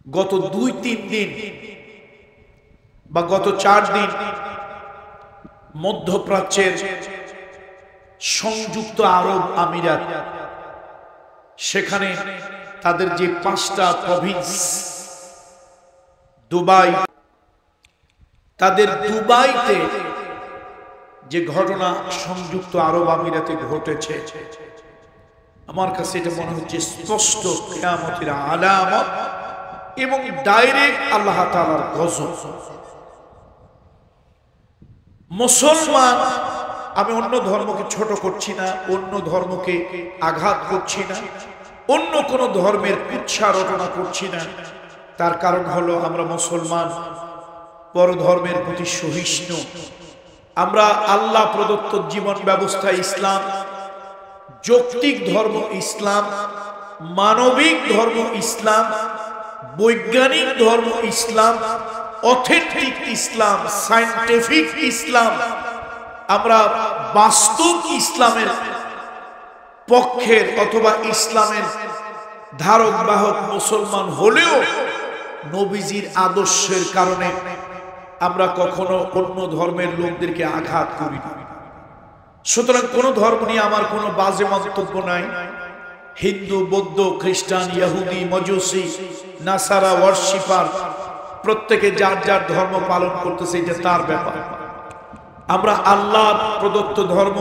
গত 2-3 দিন বা গত 4 দিন মধ্যপ্রাচ্যের সংযুক্ত আরব আমিরাত, সেখানে তাদের যে 5টা প্রভিন্স, দুবাই, তাদের দুবাইতে যে ঘটনা সংযুক্ত আরব আমিরাতে ঘটেছে, আমার কাছে এটা মনে হচ্ছে স্পষ্ট কিয়ামতের আলামত এবং ডাইরেক্ট আল্লাহ তাআলার গজব। মুসলমান, আমি অন্য ধর্মকে ছোট করছি না, অন্য ধর্মকে আঘাত করছি না, অন্য কোন ধর্মের কুৎসা রটনা করছি না। তার কারণ হলো আমরা মুসলমান, পর ধর্মের প্রতি সহিষ্ণু। আমরা আল্লাহ প্রদত্ত জীবন ব্যবস্থা ইসলাম, যৌক্তিক ধর্ম ইসলাম, মানবিক ধর্ম ইসলাম, বৈজ্ঞানিক ধর্ম ইসলাম, অথেন্টিক ইসলাম, সায়েন্টিফিক ইসলাম, আমরা বাস্তব ইসলামের পক্ষের অথবা ইসলামের ধারক বাহক মুসলমান হলেও নবীজির আদর্শের কারণে আমরা কখনো অন্য ধর্মের লোকদেরকে আঘাত করি না। সুতরাং কোন ধর্ম নিয়ে আমার কোনো বাজে মন্তব্য নাই। হিন্দু, বৌদ্ধ, খ্রিস্টান, ইহুদি, মজুসি, নাসারা, ওয়ার্শিপার, প্রত্যেকে যার যার ধর্ম পালন করতেছে, এটা তার ব্যাপার। আমরা আল্লাহ প্রদত্ত ধর্ম,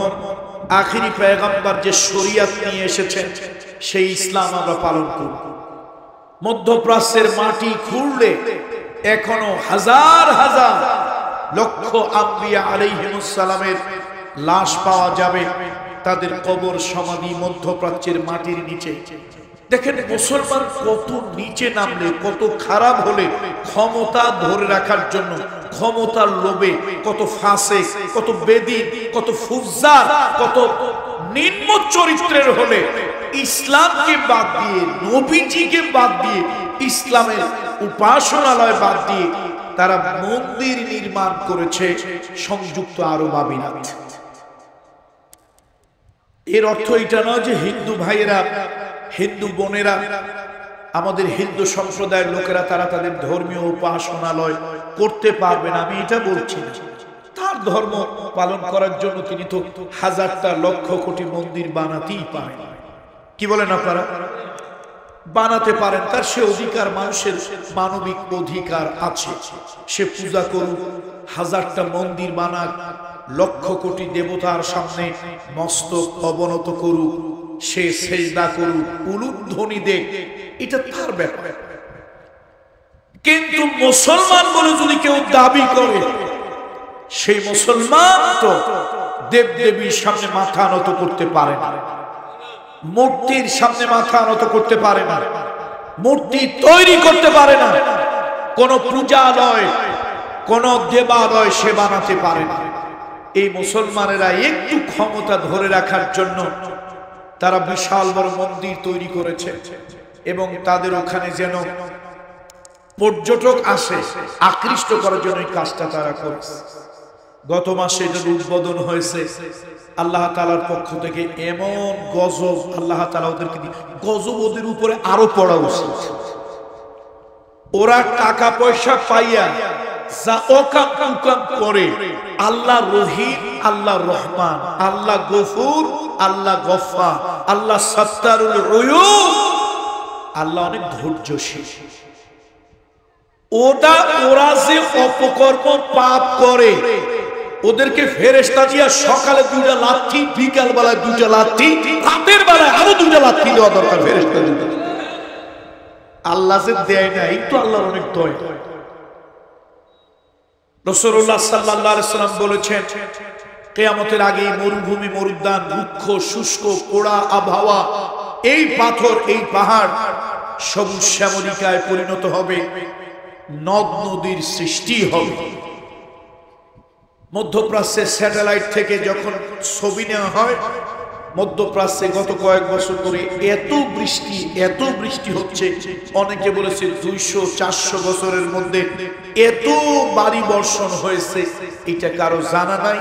আখিরি পয়গম্বর যে শরিয়ত নিয়ে এসেছেন সেই ইসলাম আমরা পালন করব। মধ্যপ্রাচ্যের মাটি খুঁড়লে এখনো হাজার হাজার লক্ষ আম্বিয়া আলাইহিমুস সালামের লাশ পাওয়া যাবে, তাদের কবর সমাধি মধ্যপ্রাচ্যের মাটির নিচে। দেখেন মুসলমান কত নিচে নামলে, কত খারাপ হলে ক্ষমতা ধরে রাখার জন্য, ক্ষমতার লোভে কত ফাসিক, কত বেদী, কত ফুজ্জার, কত নিম্ন চরিত্রের হলে ইসলামকে বাদ দিয়ে, নবীজিকে বাদ দিয়ে, ইসলামের উপাসনালয় বাদ দিয়ে তারা মন্দির নির্মাণ করেছে সংযুক্ত আরব আমিরাত। এর অর্থ এটা নয় যে হিন্দু ভাইয়েরা, হিন্দু বোনেরা, আমাদের হিন্দু সম্প্রদায়ের লোকেরা তারা তাদের ধর্মীয় উপাসনালয় করতে পারবে না, আমি এটা বলছি না। তার ধর্ম পালন করার জন্য তিনি তো হাজারটা লক্ষ কোটি মন্দির বানাতেই পারেন। কি বলেন আপনারা? বানাতে পারেন, তার সে অধিকার, মানুষের মানবিক অধিকার আছে। সে পূজা করুক, হাজারটা মন্দির বানাক, লক্ষ কোটি দেবতার সামনে মস্তক অবনত করুক, সে সেজদা করুক, উলুধ্বনি দেখ, এটা তার ব্যাপার। কিন্তু মুসলমান বলে যদি কেউ দাবি করে, সেই মুসলমান তো দেব দেবীর সামনে মাথা নত করতে পারে না, মূর্তির সামনে মাথা নত করতে পারে না, মূর্তি তৈরি করতে পারে না, কোন পূজালয়, কোন দেবালয় সে বানাতে পারে না। এই মুসলমানেরা একটু ক্ষমতা ধরে রাখার জন্য তারা বিশাল বড় মন্দির তৈরি করেছে এবং তাদের ওখানে যেন পর্যটক আসে, আকৃষ্ট করার জন্য এই কাজটা তারা করেছে। গত মাসে যদি উদ্বোধন হয়েছে, আল্লাহ তাআলার পক্ষ থেকে এমন গজব আল্লাহ তাআলা ওদেরকে দিয়ে, গজব ওদের উপরে আরো পড়া উচিত। ওরা টাকা পয়সা পাইয়া যা অকাম কুকাম করে, আল্লাহ রহিম, আল্লাহ রহমান, আল্লাহ গফুর, আল্লাহ গফফার, আল্লাহ সাত্তারুল উয়ুব, আল্লাহ অনেক ধৈর্যশীল। ওরা যে অপকর্ম পাপ করে, ওদেরকে ফেরেশতা দিয়া সকালে 2টা লাথি, বিকাল বেলায় 2টা লাথি, রাতের বেলায় আরো 2টা লাথি দেওয়া দরকার ফেরেশতা দিতে। আল্লাহ যে দেয় না, এই তো আল্লাহর অনেক দয়া। রাসূলুল্লাহ সাল্লাল্লাহু আলাইহি ওয়াসাল্লাম বলেছেন, কিয়ামতের আগে মরুভূমি, মরুদ্যান, রুক্ষ শুষ্ক পোড়া আবহাওয়া, এই পাথর, এই পাহাড় সবুজ শ্যামলিকায় পরিণত হবে, নদ নদীর সৃষ্টি হবে। মধ্যপ্রাচ্যের স্যাটেলাইট থেকে যখন ছবি নেওয়া হয়, মধ্যপ্রাচ্যে গত কয়েক বছর ধরে এত বৃষ্টি হচ্ছে, অনেকে বলেছে 200-400 বছরের মধ্যে এত বাড়ি বর্ষণ হয়েছে, এটা কারো জানা নাই,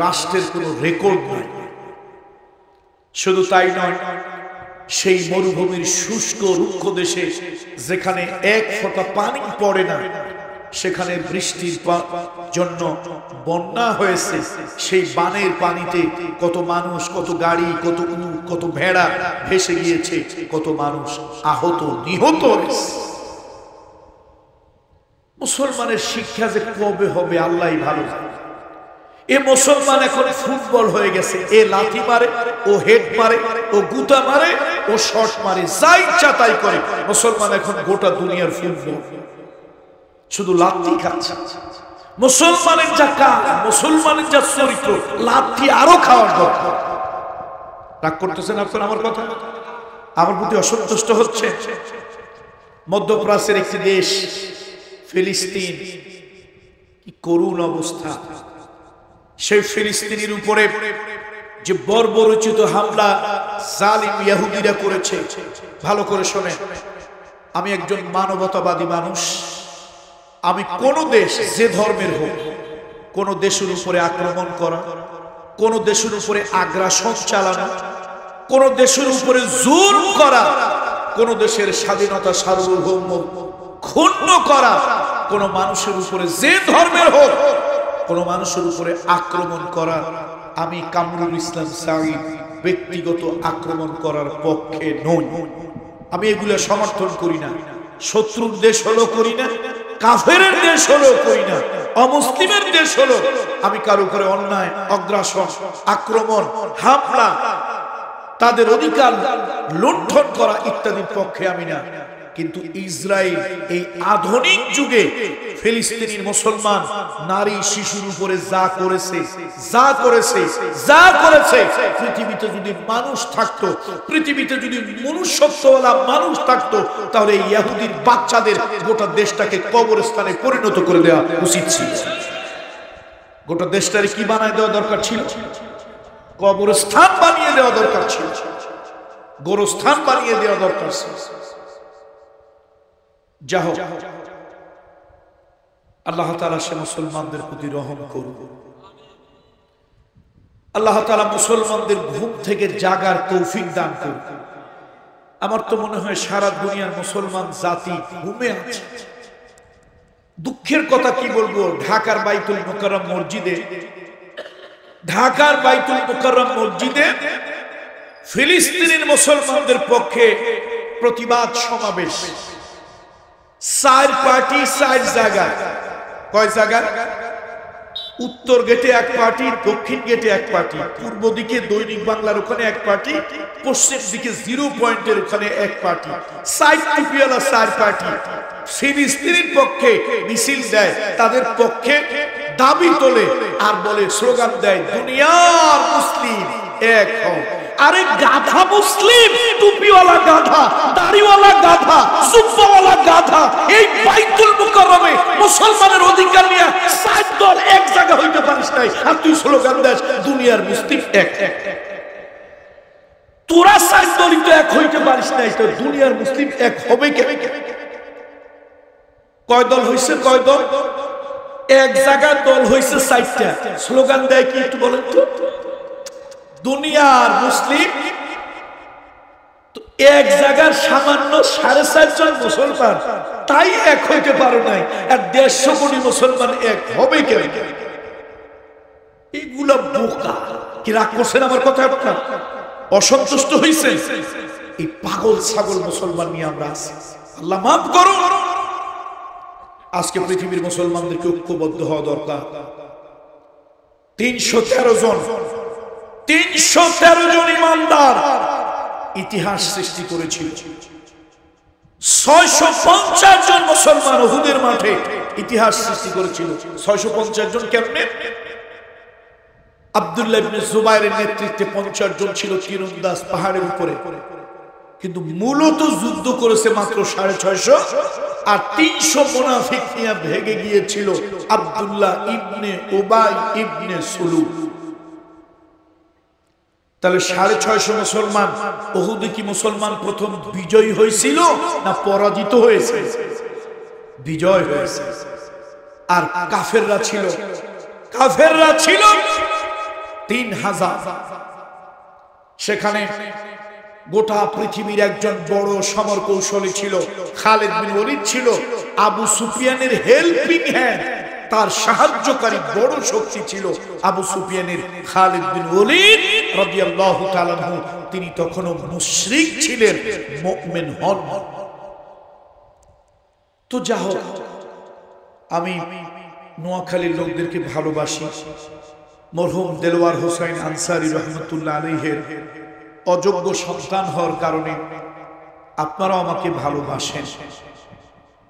রাষ্ট্রের কোনো রেকর্ড নাই। শুধু তাই নয়, সেই মরুভূমির শুষ্ক রুক্ষ দেশে যেখানে এক ফোঁটা পানি পড়ে না, সেখানে বৃষ্টির জন্য বন্যা হয়েছে। সেই বানের পানিতে কত মানুষ, কত গাড়ি, কত উট, কত ভেড়া ভেসে গিয়েছে, কত মানুষ আহত নিহত হয়েছে। মুসলমানের শিক্ষা যে কবে হবে আল্লাহই ভালো জানে। এ মুসলমান এখন ফুটবল হয়ে গেছে। এ লাথি মারে, ও হেড মারে, ও গুতা মারে, ও শট মারে, যা ইচ্ছা তাই করে। মুসলমান এখন গোটা দুনিয়ার ফুটবল, শুধু লাথি খাচ্ছে। মুসলমানের যা কাজ, মুসলমানের যা চরিত্র, লাথি আরো খাওয়ার দরকার। রাগ করতেছেন আপনারা আমার কথা? আমার প্রতি অসন্তুষ্ট হচ্ছে? মধ্যপ্রাচ্যের একটি দেশ ফিলিস্তিন, কি করুণ অবস্থা। সেই ফিলিস্তিনের উপরে যে বর্বরোচিত হামলা জালিম ইহুদিরা করেছে, ভালো করে শোনেন। আমি একজন মানবতাবাদী মানুষ। আমি কোন দেশ, যে ধর্মের হোক, কোন দেশের উপরে আক্রমণ করা, কোন দেশের উপরে আগ্রাসন চালানো, কোন দেশের উপরে জুলুম করা, কোন দেশের স্বাধীনতা সার্বভৌম ক্ষুণ্ণ করা, কোন মানুষের উপরে, যে ধর্মের হোক, কোন মানুষের উপরে আক্রমণ করা, আমি কামরুল ইসলাম সাঈদ ব্যক্তিগত আক্রমণ করার পক্ষে নই। আমি এগুলো সমর্থন করি না। শত্রুর দেশ হলো করি না, কাফেরের দেশ হলো করি না, অমুসলিমের দেশ হলো আমি কারো উপরে অন্যায়, অগ্রাসন, আক্রমণ, হামলা, তাদের অধিকার লুণ্ঠন করা ইত্যাদির পক্ষে আমি না। কিন্তু ইসরায়েল এই আধুনিক যুগে ফিলিস্তিনি মুসলমান নারী শিশুর উপরে যা করেছে, যা করেছে, যা করেছে, পৃথিবীতে যদি মানুষ থাকতো, পৃথিবীতে যদি মনুষ্যত্বওয়ালা মানুষ থাকতো, তাহলে এই ইহুদির বাচ্চাদের গোটা দেশটাকে কবরস্থানে পরিণত করে দেওয়া উচিত ছিল। গোটা দেশটারে কি বানায় দেওয়া দরকার ছিল? কবরস্থান বানিয়ে দেওয়া দরকার ছিল, গোরস্থান বানিয়ে দেওয়া দরকার ছিল। যা হোক, আল্লাহ তাআলা সে মুসলমানদের প্রতি রহম করুন। আল্লাহ তাআলা মুসলমানদের ঘুম থেকে জাগার তৌফিক দান করুন। আমার তো মনে হয় সারা দুনিয়ার মুসলমান জাতি ঘুমে আছে। দুঃখের কথা কি বলবো, ঢাকার বাইতুল মুকাররম মসজিদে, ঢাকার বাইতুল মুকাররম মসজিদে ফিলিস্তিনের মুসলমানদের পক্ষে প্রতিবাদ সমাবেশ। 4 পার্টি 4 জায়গা। কয় জায়গা? উত্তর গেটে এক পার্টি, দক্ষিণ গেটে এক পার্টি, পূর্ব দিকে দৈনিক বাংলার ওখানে এক পার্টি, পশ্চিম দিকে 0 পয়েন্টের ওখানে এক পার্টি। 4 টুপিওয়ালা 4 পার্টি ফিলিস্তিনের পক্ষে মিছিল দেয়, তাদের পক্ষে দাবি তোলে আর বলে, স্লোগান দেয়, দুনিয়ার মুসলিম এক হও। আরে গাধা মুসলিম, টুপিওয়ালা গাধা, দাড়িওয়ালা গাধা, জুব্বাওয়ালা গাধা, এই বাইতুল মুকাররমে মুসলমানের অধিকার নিয়ে 4 দল এক জায়গা হইতে পারিস নাই, আর তুই স্লোগান দেস দুনিয়ার মুসলিম এক। তোরা 4 দলই তো এক হইতে পারিস নাই, তো দুনিয়ার মুসলিম এক হবে কে? কয় দল হইছে? কয় দল? এক জায়গার দল হইছে 4টা। স্লোগান দেয় কি একটু বলেন তো? দুনিয়ার মুসলিম। তো এক জায়গার সামান্য 4.5 জন মুসলমান তাই এক হইতে পারো নাই, আর 150 কোটি মুসলমান এক হবে কেন? এইগুলা বোকা। কি রাগ করছেন আমার কথা? আপনার অসন্তুষ্ট হইছে? এই পাগল ছাগল মুসলমান নিয়ে আমরা আছি। আল্লাহ মাফ করুন। আজকে পৃথিবীর মুসলমানদেরকে ঐক্যবদ্ধ হওয়া দরকার। 313 জন, 313 জন ইমানদার ইতিহাস সৃষ্টি করেছিল। 650 জন মুসলমান উহুদের মাঠে ইতিহাস সৃষ্টি করেছিল। 650 জন কেমনে? আব্দুল্লাহ ইবনে জুবাইরের নেতৃত্বে 50 জন ছিল তীরন্দাজ পাহাড়ের উপরে, কিন্তু মূলত যুদ্ধ করেছে মাত্র 650, আর 300 মুনাফিক নিয়ে ভেগে গিয়েছিল আব্দুল্লাহ ইবনে উবাই ইবনে সুলুল। তাহলে 650 মুসলমান। উহুদে কি মুসলমান প্রথম বিজয়ী হয়েছিল না পরাজিত হয়েছে? বিজয় হয়েছে। আর কাফেররা ছিল 3000। সেখানে গোটা পৃথিবীর একজন বড় সমর কৌশলী ছিল খালিদ বিন ওলীদ ছিল। আবু সুফিয়ানের হেল্পিং হ্যান্ড, তার সাহায্যকারী বড় শক্তি ছিল আবু সুফিয়ানের খালিদ বিন ওলীদ রাদিয়াল্লাহু তাআলা আনহু। তিনি তখনও মুশরিক ছিলেন, মুমিন হন। তো যা হোক, আমি নোয়াখালীর লোকদেরকে ভালোবাসি। মরহুম দেলোয়ার হোসেন আনসারী রহমতুল্লাহ আলাইহির অযোগ্য সন্তান হওয়ার কারণে আপনারাও আমাকে ভালোবাসেন,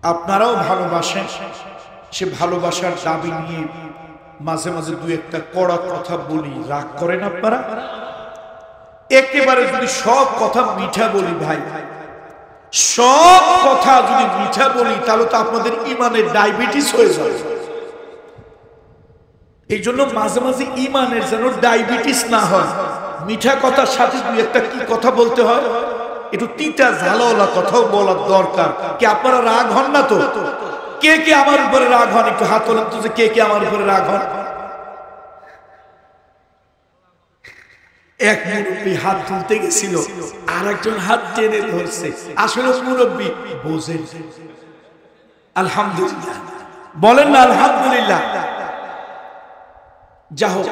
আপনারাও ভালোবাসেন। সে ভালোবাসার দাবি নিয়ে মাঝে মাঝে দুই একটা কড়া কথা বলি, রাগ করেন আপনারা? একেবারে যদি সব কথা মিঠা বলি ভাই, সব কথা যদি মিঠা বলি, তাহলে তো আপনাদের ইমানের ডায়াবেটিস হয়ে যাবে। এই জন্য মাঝে মাঝে ইমানের যেন ডায়াবেটিস না হয়, মিঠা কথার সাথে দুই একটা কি কথা বলতে হয়, একটু তিতা ঝালওয়ালা কথাও বলার দরকার। কি আপনারা রাগ হন না তো? কে কে আমার উপরে রাগ হন? একটু হাত তোলেন তো, যে কে কে আমার উপরে রাগ হন। এক মুরব্বী হাত তুলতে গেছিল, আর একজন হাত টেনে ধরছে। আসলে মুরব্বী বোঝেন। আলহামদুলিল্লাহ বলেন না? আলহামদুলিল্লাহ। যা হোক,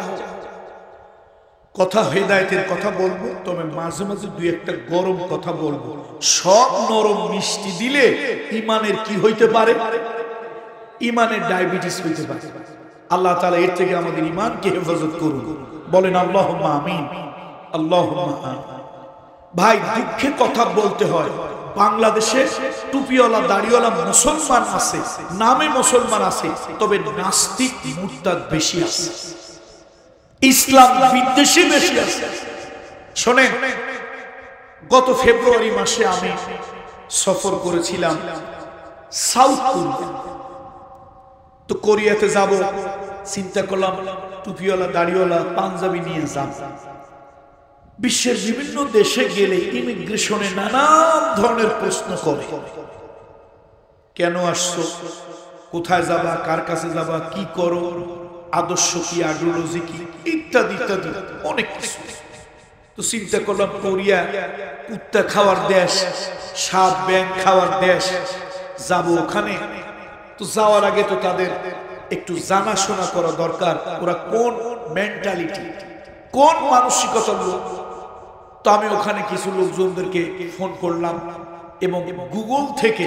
কথা হেদায়েতের কথা বলবো, তবে মাঝে মাঝে দুই একটা গরম কথা বলবো। সব নরম মিষ্টি দিলে ইমানের কি হইতে পারে? ইমানের ডায়াবেটিস হইতে পারে। আল্লাহ তাআলা এর থেকে আমাদের ইমানকে হেফাজত করুন। বলেন আল্লাহুম্মা আমিন, আল্লাহুম্মা আমিন। ভাই, দুঃখে কথা বলতে হয়, বাংলাদেশে টুপিওয়ালা দাড়িওয়ালা মুসলমান আছে, নামে মুসলমান আছে, তবে নাস্তিক মুরতাদ বেশি আছে, ইসলাম বিদ্বেষী বেশি আছে। শোনেন, গত ফেব্রুয়ারি মাসে আমি সফর করেছিলাম সাউথ কোরিয়া। তো কোরিয়াতে যাব, চিন্তা করলাম টুপিওয়ালা দাড়িওয়ালা পাঞ্জাবি নিয়ে যাব। বিশ্বের বিভিন্ন দেশে গেলে ইমিগ্রেশনে নানান ধরনের প্রশ্ন করে, কেন আসছো, কোথায় যাবা, কার কাছে যাবা, কি করো, আদর্শ কি, আইডিওলজি কি, ইত্যাদি ইত্যাদি অনেক কিছু। তো চিন্তা করলাম কোরিয়া কুত্তা খাওয়ার দেশ, সাপ ব্যাং খাওয়ার দেশ, যাব ওখানে। তো যাওয়ার আগে তো তাদের একটু জানাশোনা করা দরকার, ওরা কোন মেন্টালিটি, কোন মানসিকতার লোক। তো আমি ওখানে কিছু লোকজনদেরকে ফোন করলাম এবং গুগল থেকে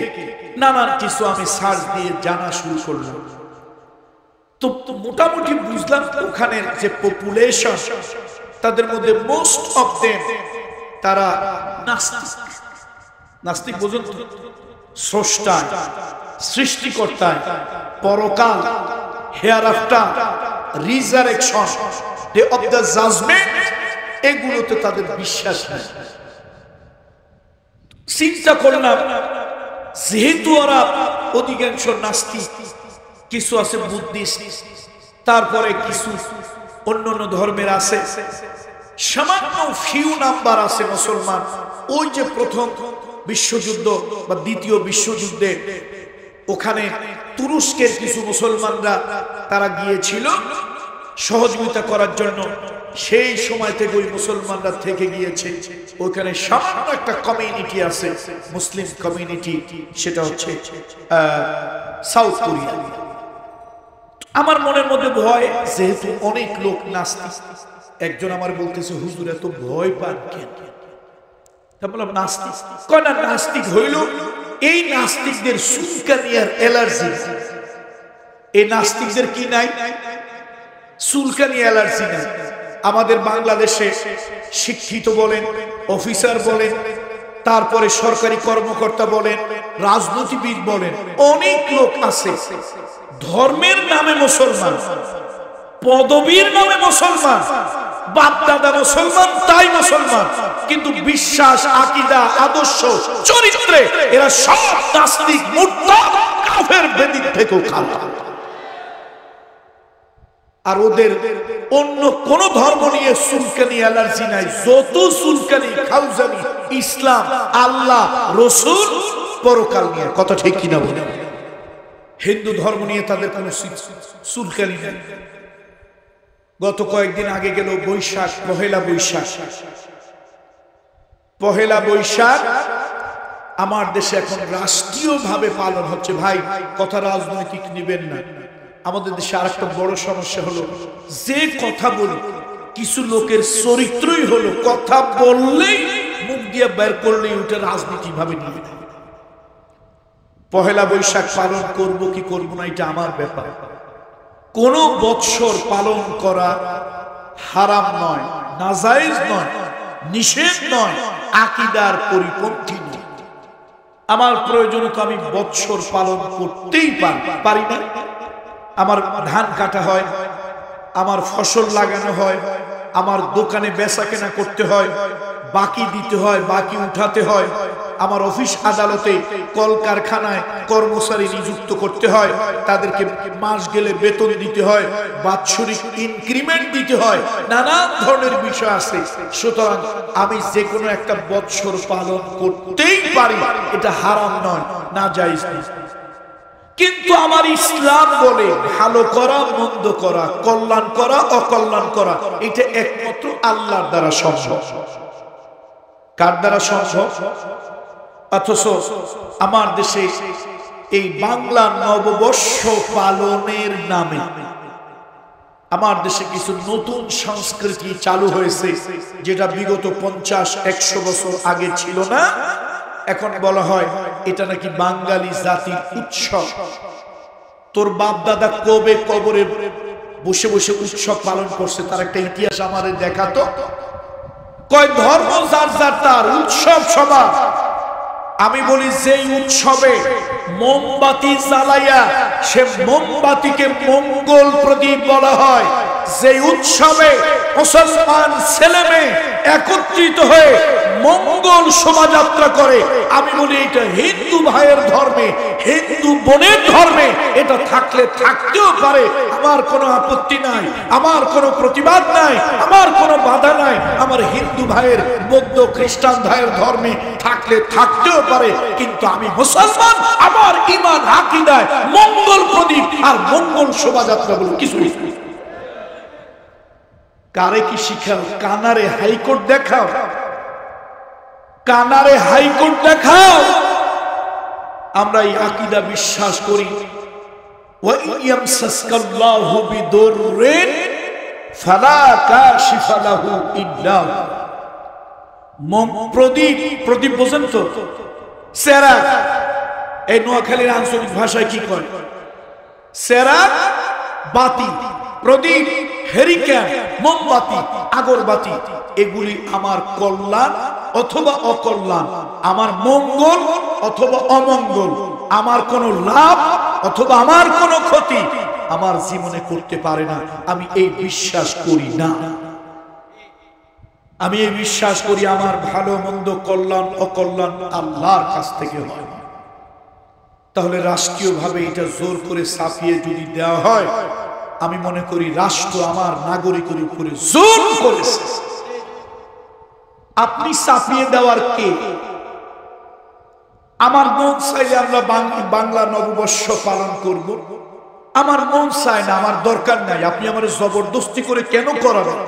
নানান কিছু আমি সার্চ দিয়ে জানা শুরু করলাম। তো মোটামুটি বুঝলাম ওখানে যে পপুলেশন, তাদের মধ্যে মোস্ট অফ দেম তারা নাস্তিক। নাস্তিক বোঝেন তো? স্রষ্টা, সৃষ্টিকর্তা, পরকাল, hereafter, resurrection, day of the judgement, এগুলোতে তাদের বিশ্বাস নেই। চিন্তা করলাম, যেহেতু ওরা অধিকাংশ নাস্তিক, কিছু আছে বুদ্ধিস্ট, তারপরে কিছু অন্যান্য ধর্মের আছে, সামান্য ফিউ নাম্বার আছে মুসলমান। ওই যে প্রথম বিশ্বযুদ্ধ বা দ্বিতীয় বিশ্বযুদ্ধে ওখানে তুরস্কের কিছু মুসলমানরা তারা গিয়েছিল সহযোগিতা করার জন্য। সেই সময় থেকে ওই মুসলমানরা থেকে গিয়েছে। ওখানে সামান্য একটা কমিউনিটি আছে, মুসলিম কমিউনিটি, সেটা হচ্ছে সাউথ কোরিয়া। আমার মনের মধ্যে ভয়, যেহেতু অনেক লোক নাস্তিক। একজন আমার বলতেছে, হুজুর এত ভয় পান কেন? বললাম নাস্তিক, কয় না নাস্তিক হইল এই নাস্তিকদের চুলকানিয়ার অ্যালার্জি। এই নাস্তিকদের কি নাই? চুলকানি অ্যালার্জি নাই। আমাদের বাংলাদেশে শিক্ষিত বলেন, অফিসার বলেন, তারপরে সরকারি কর্মকর্তা বলেন, রাজনীতিবিদ বলেন, অনেক লোক আছে ধর্মের নামে মুসলমান, পদবীর নামে মুসলমান, বাপ দাদা মুসলমান, তাই মুসলমান, কিন্তু বিশ্বাস, আকীদা, আদর্শ, চরিত্রে এরা সব নাস্তিক, মুরতাদ, কাফের, বেদিক থেকেও খারাপ। আর ওদের অন্য কোন ধর্ম নিয়ে চুলকানি অ্যালার্জি নাই। যত চুলকানি, খাউজানি, ইসলাম, আল্লাহ, রসুল, পরকাল নিয়ে। কথা ঠিক কিনা বলেন? হিন্দু ধর্ম নিয়ে তাদের কোন চুলকানি নেই। গত কয়েকদিন আগে গেল বৈশাখ, পহেলা বৈশাখ। পহেলা বৈশাখ আমার দেশে এখন রাষ্ট্রীয়ভাবে পালন হচ্ছে। ভাই, কথা রাজনৈতিক নেবেন না। আমাদের দেশে আরেকটা বড় সমস্যা হলো, যে কথা বলি কিছু লোকের চরিত্রই হলো কথা বললেই মুখ দিয়ে বের করলেই ওটা রাজনীতি ভাবে নিয়ে নেয়। পহেলা বৈশাখ পালন করব কি করব না এটা আমার ব্যাপার। কোন বৎসর পালন করা হারাম নয়, নাজায়েজ নয়, নিষেধ নয়, আকীদার পরিপন্থী নয়। আমার প্রয়োজনে তো আমি বৎসর পালন করতেই পারি না। আমার ধান কাটা হয়, আমার ফসল লাগানো হয়, আমার দোকানে বেচা কেনা করতে হয়, বাকি দিতে হয়, বাকি উঠাতে হয়, আমার অফিস আদালতে কলকারখানায় কর্মচারী নিযুক্ত করতে হয়, তাদেরকে মাস গেলে বেতন দিতে হয়, বাৎসরিক ইনক্রিমেন্ট দিতে হয়, নানা ধরনের বিষয় আছে। সুতরাং আমি যে কোনো একটা বৎসর পালন করতেই পারি, এটা হারাম নয়, নাজায়েজ নয়। কিন্তু আমার ইসলাম বলে ভালো করা, মন্দ করা, কল্যাণ করা, অকল্যাণ করা, এটা একমাত্র আল্লাহর দ্বারা সম্ভব। কার দ্বারা সম্ভব? অথচ আমার দেশে এই বাংলা নববর্ষ পালনের নামে আমার দেশে কিছু নতুন সংস্কৃতি চালু হয়েছে, যেটা বিগত 50-100 বছর আগে ছিল না। এখন বলা হয় এটা নাকি বাঙালি জাতির উৎসব। তোর বাপ দাদা কবে কবরে বসে বসে উৎসব পালন করছে তার একটা ইতিহাস আমাদের দেখাতো। কয় ধর্ম যার যার, তার উৎসব সবার। আমি বলি যে উৎসবে মোমবাতি জ্বালাইয়া সে মোমবাতিকে মঙ্গল প্রদীপ বলা হয়, যে উৎসবে মুসলমান ছেলে মেয়ে একত্রিত হয়ে মঙ্গল শোভাযাত্রা করে, আমি বলি এটা হিন্দু ভাইয়ের ধর্মে, হিন্দু বোনের ধর্মে। এটা থাকলে থাকতেও পারে, আমার কোনো আপত্তি নাই, আমার কোনো প্রতিবাদ নাই, আমার কোনো বাধা নাই। আমার হিন্দু ভাইয়ের, বৌদ্ধ খ্রিস্টান ভাইয়ের ধর্মে থাকলে থাকতেও পারে, কিন্তু আমি মুসলমান, আমার ঈমান আকীদায় মঙ্গল প্রদীপ আর মঙ্গল শোভাযাত্রা বলে কিছু নেই। কারে কি শিখাও? কানারে হাইকোর্ট দেখাও, কানারে হাইকোর্ট দেখাও। আমরা এই আকীদা বিশ্বাস করি, ওয়া ইয়ামসাসকাল্লাহু বিদুররিন ফালা কাশিফা লাহু ইল্লা প্রদীপ। প্রদীপ বোঝেন তো? সেরাক, এই নোয়াখালীর আঞ্চলিক ভাষায় কি কয়? সেরাক, বাতি, প্রদীপ, হেরিকেন, মোমবাতি, আগরবাতি, এগুলি আমার কল্যাণ অথবা অকল্যাণ, আমার মঙ্গল অথবা অমঙ্গল, আমার কোনো লাভ অথবা আমার কোনো ক্ষতি আমার জীবনে করতে পারে না। আমি এই বিশ্বাস করি না। আমি এই বিশ্বাস করি আমার ভালো মন্দ, কল্যাণ অকল্যাণ আল্লাহর কাছ থেকে হয়। তাহলে রাষ্ট্রীয়ভাবে এটা জোর করে ছাপিয়ে যদি দেওয়া হয়, আমি মনে করি রাষ্ট্র আমার নাগরিকের উপরে জোর করেছে। আপনি ছাপিয়ে দেওয়ার কে? আমার মন চাইলে আমরা বাংলা নববর্ষ পালন করব, আমার মন চায় না, আমার দরকার নাই। আপনি আমার জবরদস্তি করে কেন করাবেন?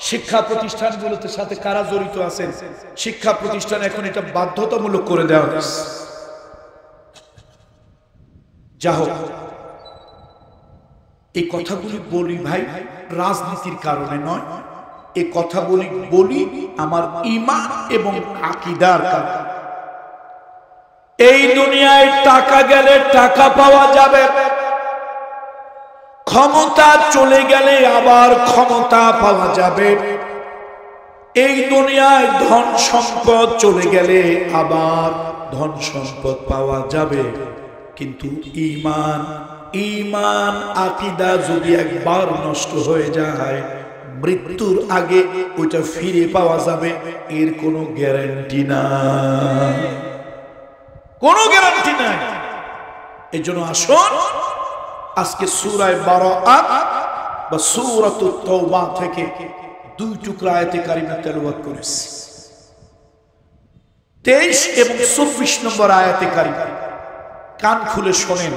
শিক্ষা প্রতিষ্ঠানগুলোতে সাথে কারা জড়িত আছেন? শিক্ষা প্রতিষ্ঠান এখন এটা বাধ্যতামূলক করে দেওয়া হয়েছে। যা হোক, এই কথাগুলি বলি ভাই রাজনীতির কারণে নয়, এই কথা বলি আমার ঈমান এবং আকীদার কারণে। এই দুনিয়ায় টাকা গেলে টাকা পাওয়া যাবে, ক্ষমতা চলে গেলে আবার ক্ষমতা পাওয়া যাবে। এই দুনিয়ায় ধন সম্পদ চলে গেলে আবার ধন সম্পদ পাওয়া যাবে, কিন্তু ঈমান আকীদা যদি একবার নষ্ট হয়ে যায়, মৃত্যুর আগে ওইটা ফিরে পাওয়া যাবে, এর কোনো গ্যারান্টি নাই, কোনো গ্যারান্টি নাই। এজন্য আসুন আজকে সূরা বারাআত বা সূরাতুত তাওবা থেকে দুই টুকরা আয়াতে কারিমা তেলাওয়াত করেছি। 23 এবং 24 নম্বর আয়াতে কারিমা কান খুলে শোনেন।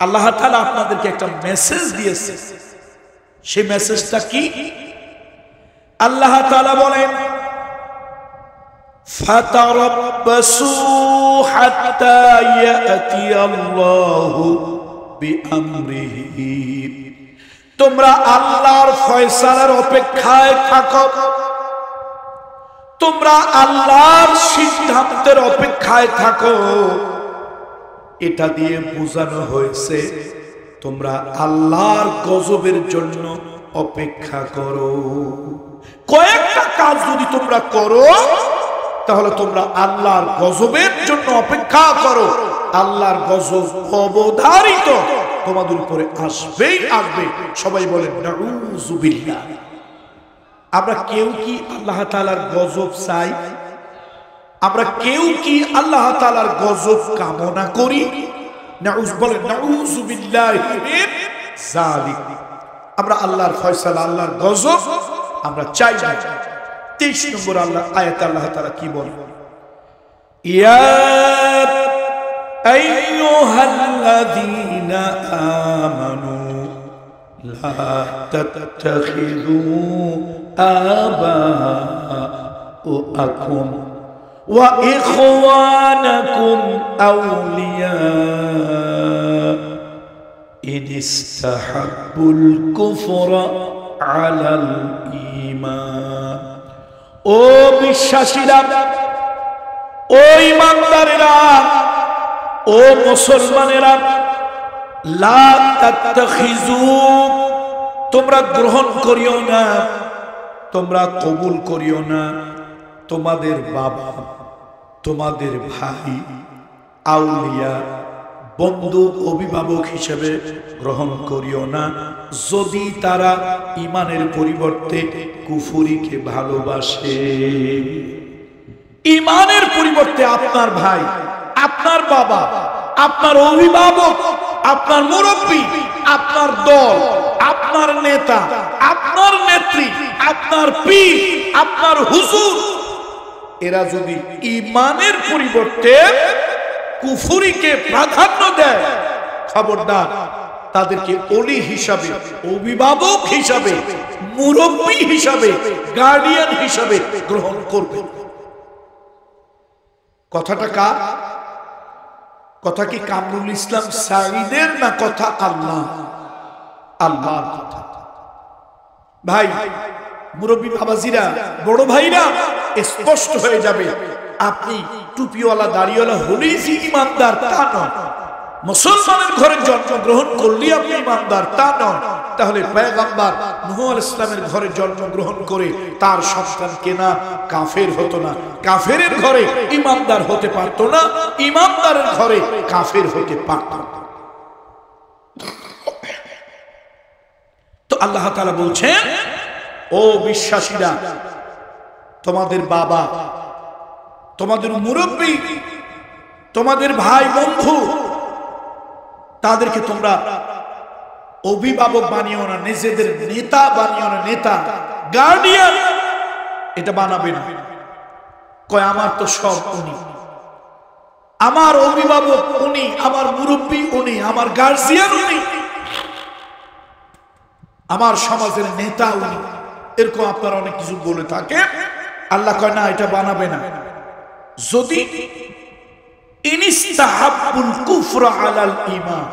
আল্লাহ তাআলা আপনাদেরকে একটা মেসেজ দিয়েছে। সেই মেসেজটা কি? আল্লাহ তাআলা বলেন, ফাতারাব্বাসু হাত্তা ইয়াতি আল্লাহু বিআমরিহি, তোমরা আল্লাহর ফয়সালার অপেক্ষায় থাকো, তোমরা আল্লাহর সিদ্ধান্তের অপেক্ষায় থাকো। এটা দিয়ে বোঝানো হয়েছে তোমরা আল্লাহর গজবের জন্য অপেক্ষা করো। কয়েকটা কাজ যদি তোমরা করো তাহলে তোমরা আল্লাহর গজবের জন্য অপেক্ষা করো। আল্লাহর গজব অবধারিত তোমাদের উপরে আসবেই আসবে। সবাই বলেন নাউযুবিল্লাহ। আমরা কেউ কি আল্লাহ তাআলার গজব চাই? আমরা কেউ কি আল্লাহ তাআলার গজব কামনা করি? বলেন নাউযুবিল্লাহি মিন যালিক। আমরা আল্লাহর ফয়সালা, আল্লাহর গজব আমরা চাই না। 23 নম্বর আল্লাহ আয়াতে আল্লাহ তাআলা কি বলেন? ইয়া আইয়ুহাল্লাযীনা আমানু লা তাত্তাখিযু আবাআকুম ওয়া ইখওয়ানাকুম আউলিয়া ইন ইসতাহাব্বুল কুফরা আলাল ঈমান। ও বিশ্বাসীরা, ও ঈমানদারেরা, ও মুসলমানেরা, লা তাত্তাখিযু, তোমরা গ্রহণ করিও না, তোমরা কবুল করিও না তোমাদের বাবা, তোমাদের ভাই, আউলিয়া, বন্ধু, অভিভাবক হিসেবে গ্রহণ করিও না যদি তারা ঈমানের পরিবর্তে কুফরিকে ভালোবাসে। ঈমানের পরিবর্তে আপনার ভাই, আপনার বাবা, আপনার অভিভাবক, আপনার মুরব্বী, আপনার দল, আপনার নেতা, আপনার নেত্রী, আপনার পীর, আপনার হুজুর, এরা যদি ঈমানের পরিবর্তে কুফরিকে প্রাধান্য দেয়, খবরদার তাদেরকে ওলি হিসাবে, অভিভাবক হিসাবে, মুরব্বী হিসাবে, গার্ডিয়ান হিসাবে গ্রহণ করবে। কথাটা কার কথা? কি কামরুল ইসলাম সাঈদের না কথা আল্লাহ? আল্লাহর কথা। ভাই, মুরব্বী বাবাজিরা, বড় ভাইরা, স্পষ্ট হয়ে যাবে আপনি টুপিওয়ালা দাড়িওয়ালা হলেই যে ইমানদার তা নয়। মুসলমানের ঘরে জন্মগ্রহণ করলেই আপনি ইমানদার তা নয়। তাহলে পয়গম্বর নূহ আলাইহিস সালামের ঘরে জন্মগ্রহণ করে তার সন্তান কেনা কাফের হতো না, কাফেরের ঘরে ইমানদার হতে পারতো না, ইমানদারের ঘরে কাফের হতে পারত। তো আল্লাহ তাআলা বলছেন, ও বিশ্বাসীরা, তোমাদের বাবা, তোমাদের মুরব্বী, তোমাদের ভাই বন্ধু, তাদেরকে তোমরা অভিভাবক বানিও না, নিজেদের নেতা বানিও না। নেতা, গার্ডিয়ান এটা বানাবে না। কয় আমার তো সব উনি, আমার অভিভাবক উনি, আমার মুরব্বী উনি, আমার গার্জিয়ান উনি, আমার সমাজের নেতা উনি। এরকম আপনারা অনেক কিছু বলে থাকে। আল্লাহ কয় না, এটা বানাবে না। যদি ইনিস্তাহাব্বুল কুফরা আলাল ঈমান,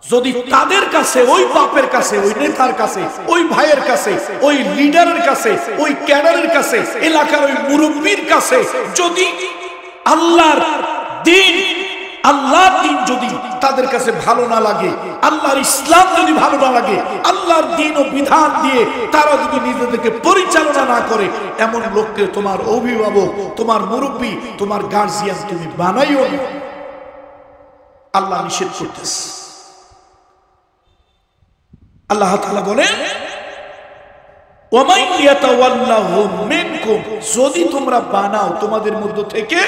যদি তাদের কাছে, ওই বাপের কাছে, ওই নেতার কাছে, ওই ভাইয়ের কাছে, ওই লিডারের কাছে, ওই ক্যাডারের কাছে, এলাকার ওই মুরব্বীর কাছে যদি আল্লাহর দ্বীন, আল্লাহর দ্বীন যদি তাদের কাছে ভালো না লাগে, আল্লাহর ইসলাম যদি ভালো না লাগে, আল্লাহর দ্বীন ও বিধান দিয়ে তারা যদি নিজেদেরকে পরিচালনা না করে, এমন লোককে তোমার অভিভাবক, তোমার মুরব্বী, তোমার গার্জিয়ান তুমি বানাইও না। আল্লাহ নিষেধ করতেছে। আল্লাহ তাআলা বলেন, ওয়ামান ইয়াতাওয়াল্লাহুম মিনকুম, যদি তোমরা বানাও তোমাদের মধ্য থেকে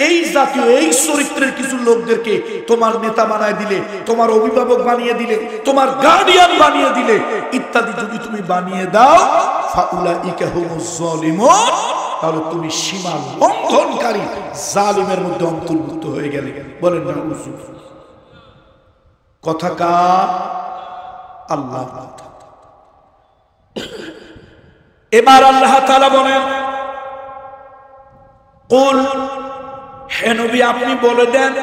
এই জাতীয়, এই চরিত্রের কিছু লোকদেরকে তোমার নেতা বানায় দিলে, তোমার অভিভাবক বানিয়ে দিলে, তোমার গার্ডিয়ান বানিয়ে দিলে ইত্যাদি যদি তুমি বানিয়ে দাও, ফাউলাইকা হুমুজ যালিমুন, তাহলে তুমি সীমা লঙ্ঘনকারী জালিমের মধ্যে অন্তর্ভুক্ত হয়ে গেলে। বলেন না নাউযুবিল্লাহ। কথা কার? আল্লাহ। এবার আল্লাহ তাআলা বলেন, কুল, হে নবী আপনি বলে দেন,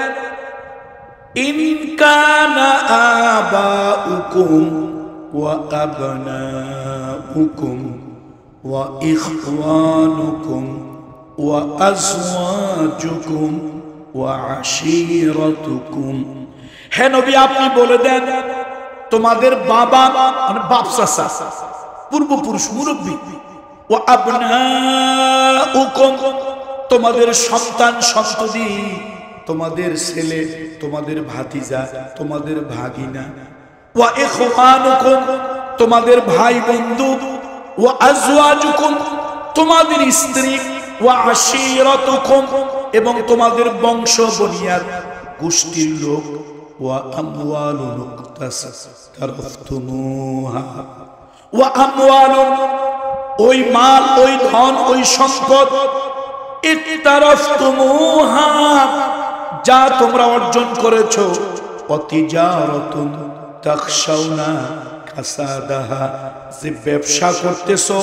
ইন কানা আবাউকুম ওয়া আবনাউকুম ওয়া ইখওয়ানুকুম ওয়া আজওয়াজুকুম ওয়া আশীরাতুকুম, হে নবী আপনি বলে দেন, তোমাদের বাবা মানে বাপ চাচা পূর্বপুরুষ মুরব্বী, ওয়া আবনাউকুম তোমাদের সন্তান সন্ততি, তোমাদের ছেলে, তোমাদের ভাতিজা, তোমাদের ভাগিনা, ওয়া ইখওয়ানুকুম তোমাদের ভাই বন্ধু, ওয়া আজওয়াজুকুম তোমাদের স্ত্রী, ওয়া আশীরাতুকুম এবং তোমাদের বংশ বনিয়াদ গোষ্ঠীর লোক, ওয়া আমওয়ালুন ইকতাসাবতুমুহা ওয়া আমওয়ালুন ওই মাল, ওই ধন, ওই সম্পদ, ইকতারাফতুমুহা যা তোমরা অর্জন করেছো, ওয়া তিজারাতুন তাখশাউনা কাসাদাহা যে ব্যবসা করতেছো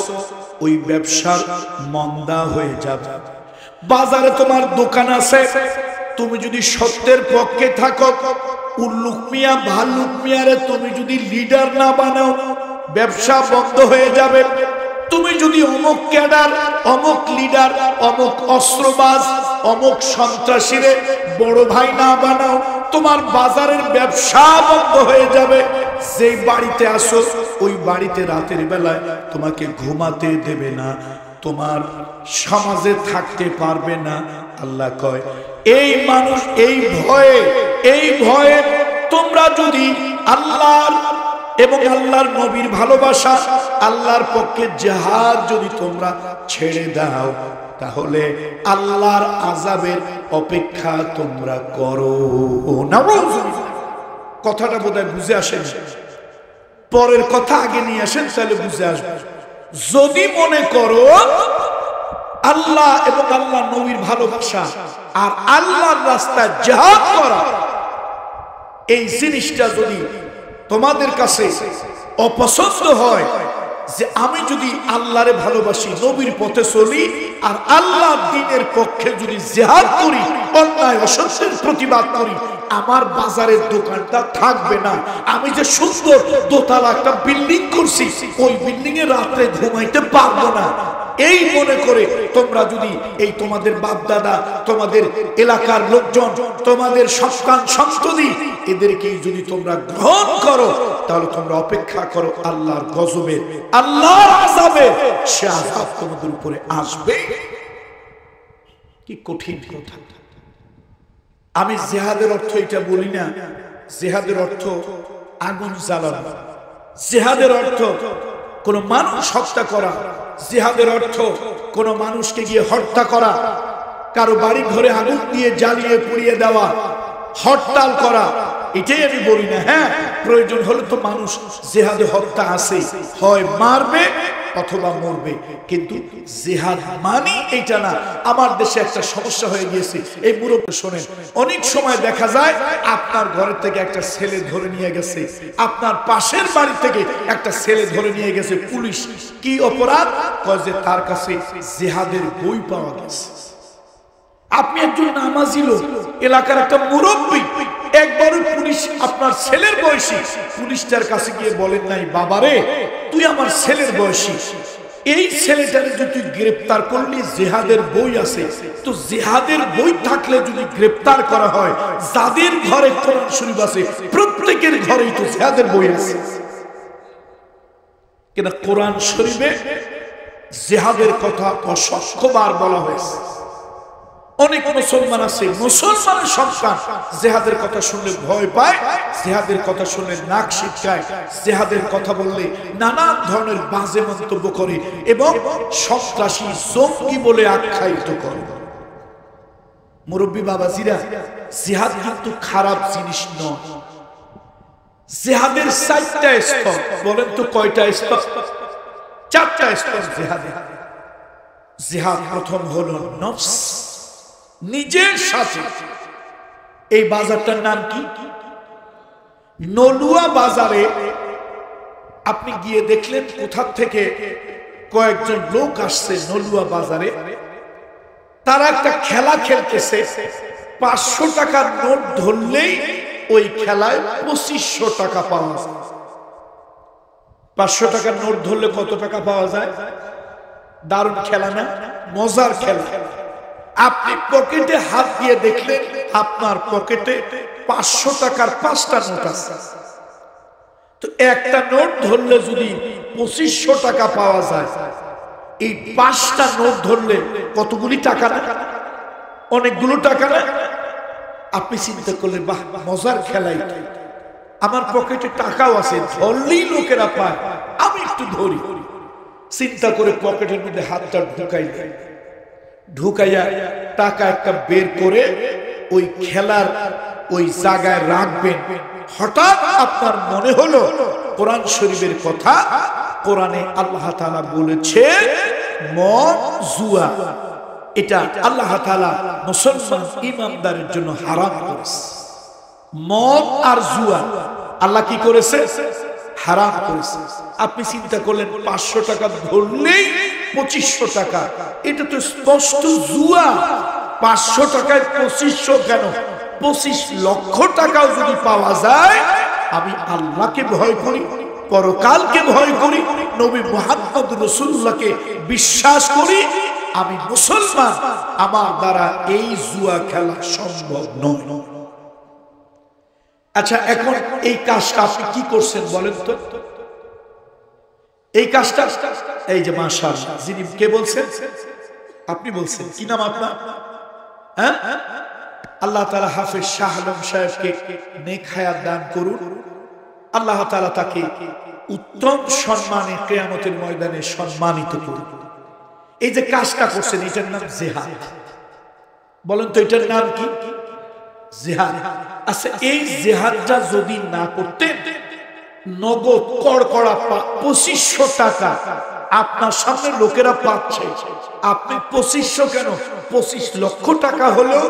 ওই ব্যবসার মন্দা হয়ে যাবে। বাজারে তোমার দোকান আছে, তুমি যদি সত্যের পক্ষে থাকো, উল্লুক মিয়া ভাল্লুক মিয়ারে তুমি যদি লিডার না বানাও, ব্যবসা বন্ধ হয়ে যাবে। তুমি যদি অমুক ক্যাডার, অমুক লিডার, অমুক অস্ত্রবাজ, অমুক সন্ত্রাসীরে বড় ভাই না বানাও, তোমার বাজারের ব্যবসা বন্ধ হয়ে যাবে। যেই বাড়িতে আসো ওই বাড়িতে রাতের বেলায় তোমাকে ঘুমাতে দেবে না, তোমার সমাজে থাকতে পারবে না। আল্লাহ কয় এই মানুষ এই ভয়ে তোমরা যদি আল্লাহর এবং আল্লাহর নবীর ভালোবাসা, আল্লাহর পক্ষে জিহাদ যদি তোমরা ছেড়ে দাও, তাহলে আল্লাহর আযাবের অপেক্ষা তোমরা করো। কথাটা বোধহয় বুঝে আসেন, পরের কথা আগে নিয়ে আসেন তাহলে বুঝে আসবে। যদি মনে করো আল্লাহ এবং আল্লাহ নবীর ভালোবাসা আর আল্লাহর রাস্তায় জিহাদ করা, এই জিনিসটা যদি তোমাদের কাছে অপছন্দ হয়, যে আমি যদি আল্লাহরে ভালোবাসি, নবীর পথে চলি আর আল্লাহর দ্বীনের পক্ষে যদি জিহাদ করি, অন্যায় অসত্যের প্রতিবাদ করি, আমার বাজারের দোকানটা থাকবে না। আমি যে সুন্দর দোতলা একটা বিল্ডিং করছি, ওই বিল্ডিং এ রাতে ঘুমাইতে পারবো না। এই মনে করে তোমরা যদি এই তোমাদের বাপ দাদা, তোমাদের এলাকার লোকজন, তোমাদের সন্তান সন্ততি, এদেরকে যদি তোমরা গ্রহণ করো, তাহলে তোমরা অপেক্ষা করো আল্লাহর গজবে, আল্লাহর আযাবে। সে আযাব তোমাদের উপরে আসবে। কি কঠিন কথা। আমি জিহাদের অর্থ এটা বলি না, জিহাদের অর্থ আগুন জ্বালানো, জিহাদের অর্থ কোন মানুষ হত্যা করা, জিহাদের অর্থ কোন মানুষকে গিয়ে হত্যা করা, কারো বাড়ি ঘরে আগুন দিয়ে জ্বালিয়ে পুড়িয়ে দেওয়া, হরতাল করা, এটাই আমি বলি না। হ্যাঁ, প্রয়োজন হলে তো মানুষ জিহাদে হত্যা আছে, হয় মারবে অথবা মরবে, কিন্তু জিহাদ মানি এটা না। আমার দেশে একটা সমস্যা হয়ে গিয়েছে, এই মুরব্বী শোনেন, অনেক সময় দেখা যায় আপনার ঘরের থেকে একটা ছেলে ধরে নিয়ে গেছে, আপনার পাশের বাড়ি থেকে একটা ছেলে ধরে নিয়ে গেছে পুলিশ। কি অপরাধ? কয় যে তার কাছে জিহাদের বই পাওয়া গেছে। আপনি একজন নামাজি লোক, এলাকার একটা মুরব্বী, একবারও পুলিশ আপনার ছেলের বয়সী পুলিশটার কাছে গিয়ে বলেন নাই, বাবারে তুই আমার ছেলের বয়সী, এই ছেলেটারে যদি তুই গ্রেফতার করলি, জিহাদের বই আছে, তো জিহাদের বই থাকলে যদি গ্রেফতার করা হয়, যাদের ঘরে কোরআন শরীফ আছে প্রত্যেকের ঘরেই তো জিহাদের বই আছে। কিনা কোরআন শরীফে জিহাদের কথা অসংখ্যবার বলা হয়েছে। অনেক মুসলমান আছে, মুসলমানের সন্তান জিহাদের কথা শুনলে ভয় পায়, জিহাদের কথা শুনলে নাক সিটকায়, জিহাদের কথা বললে নানান ধরনের বাজে মন্তব্য করে এবং সন্ত্রাসী জঙ্গি বলে আখ্যায়িত করে। মুরব্বী বাবাজিরা, জিহাদ কিন্তু খারাপ জিনিস নয়। জিহাদের 4টা স্তর। বলেন তো কয়টা স্তর? 4টা স্তর জিহাদের। জিহাদ প্রথম হলো নফস, নিজের সাথে। এই বাজারটার নাম কি? নলুয়া বাজারে আপনি গিয়ে দেখলেন কোথা থেকে কয়েকজন লোক আসছে নলুয়া বাজারে, তারা একটা খেলা খেলতেছে, 500 টাকার নোট ধরলেই ওই খেলায় 2500 টাকা পাওয়া যায়। 500 টাকার নোট ধরলে কত টাকা পাওয়া যায়? দারুণ খেলা না? মজার খেলা। আপনি পকেটে হাত দিয়ে দেখলেন আপনার পকেটে 500 টাকার 5টা নোট আছে। তো একটা নোট ধরলে যদি 2500 টাকা পাওয়া যায়, এই 5টা নোট ধরলে কতগুলি টাকা না? অনেকগুলো টাকা না? আপনি চিন্তা করলেন, বাহ, মজার খেলাই, আমার পকেটে টাকাও আছে, ধরলেই লোকেরা পায়, আমি একটু ধরি। চিন্তা করে পকেটের মধ্যে হাতটা ঢুকাইয়া টাকা একটা বের করে ওই খেলার ওই জায়গায় রাখবেন। হঠাৎ আপনার মনে হলো কোরআন শরীফের কথা। কোরআনে আল্লাহ তাআলা বলেছে মদ, জুয়া, এটা আল্লাহ তাআলা মুসলমান ইমানদারের জন্য হারাম করেছে। মদ আর জুয়া আল্লাহ কি করেছে? হারাম করেছে। আপনি চিন্তা করলেন 500 টাকা ধরলেই 2500 টাকা, এটা তো স্পষ্ট জুয়া। 500 টাকায় 2500 কেন? 25 লক্ষ টাকাও যদি পাওয়া যায়, আমি আল্লাহকে ভয় করি, পরকালকে ভয় করি, নবী মুহাম্মদ রাসূলুল্লাহকে বিশ্বাস করি, আমি মুসলমান, আমার দ্বারা এই জুয়া খেলা সম্ভব নয়। আচ্ছা, এখন এই কাজটা আপনি কি করছেন বলেন তো? এই কাজটা, এই যে মাশাআল্লাহ, যিনি কে বলছেন? আপনি বলছেন। কি নাম আপনার? হ্যাঁ, আল্লাহ তাআলা হাফেজ শাহ আলম সাহেবকে নেক হায়াত দান করুন। আল্লাহ তাআলা তাকে উত্তম সম্মানে কিয়ামতের ময়দানে সম্মানিত করুন। এই যে কাজটা করছেন, এটার নাম জিহাদ। বলেন তো এটার নাম কি? জিহাদ। আচ্ছা, এই জিহাদটা যদি না করতেন, নগদ কড়কড়া 2500 টাকা আপনার সামনে লোকেরা পাচ্ছে, আপনি 2500 কেন 25 লক্ষ টাকা হলেও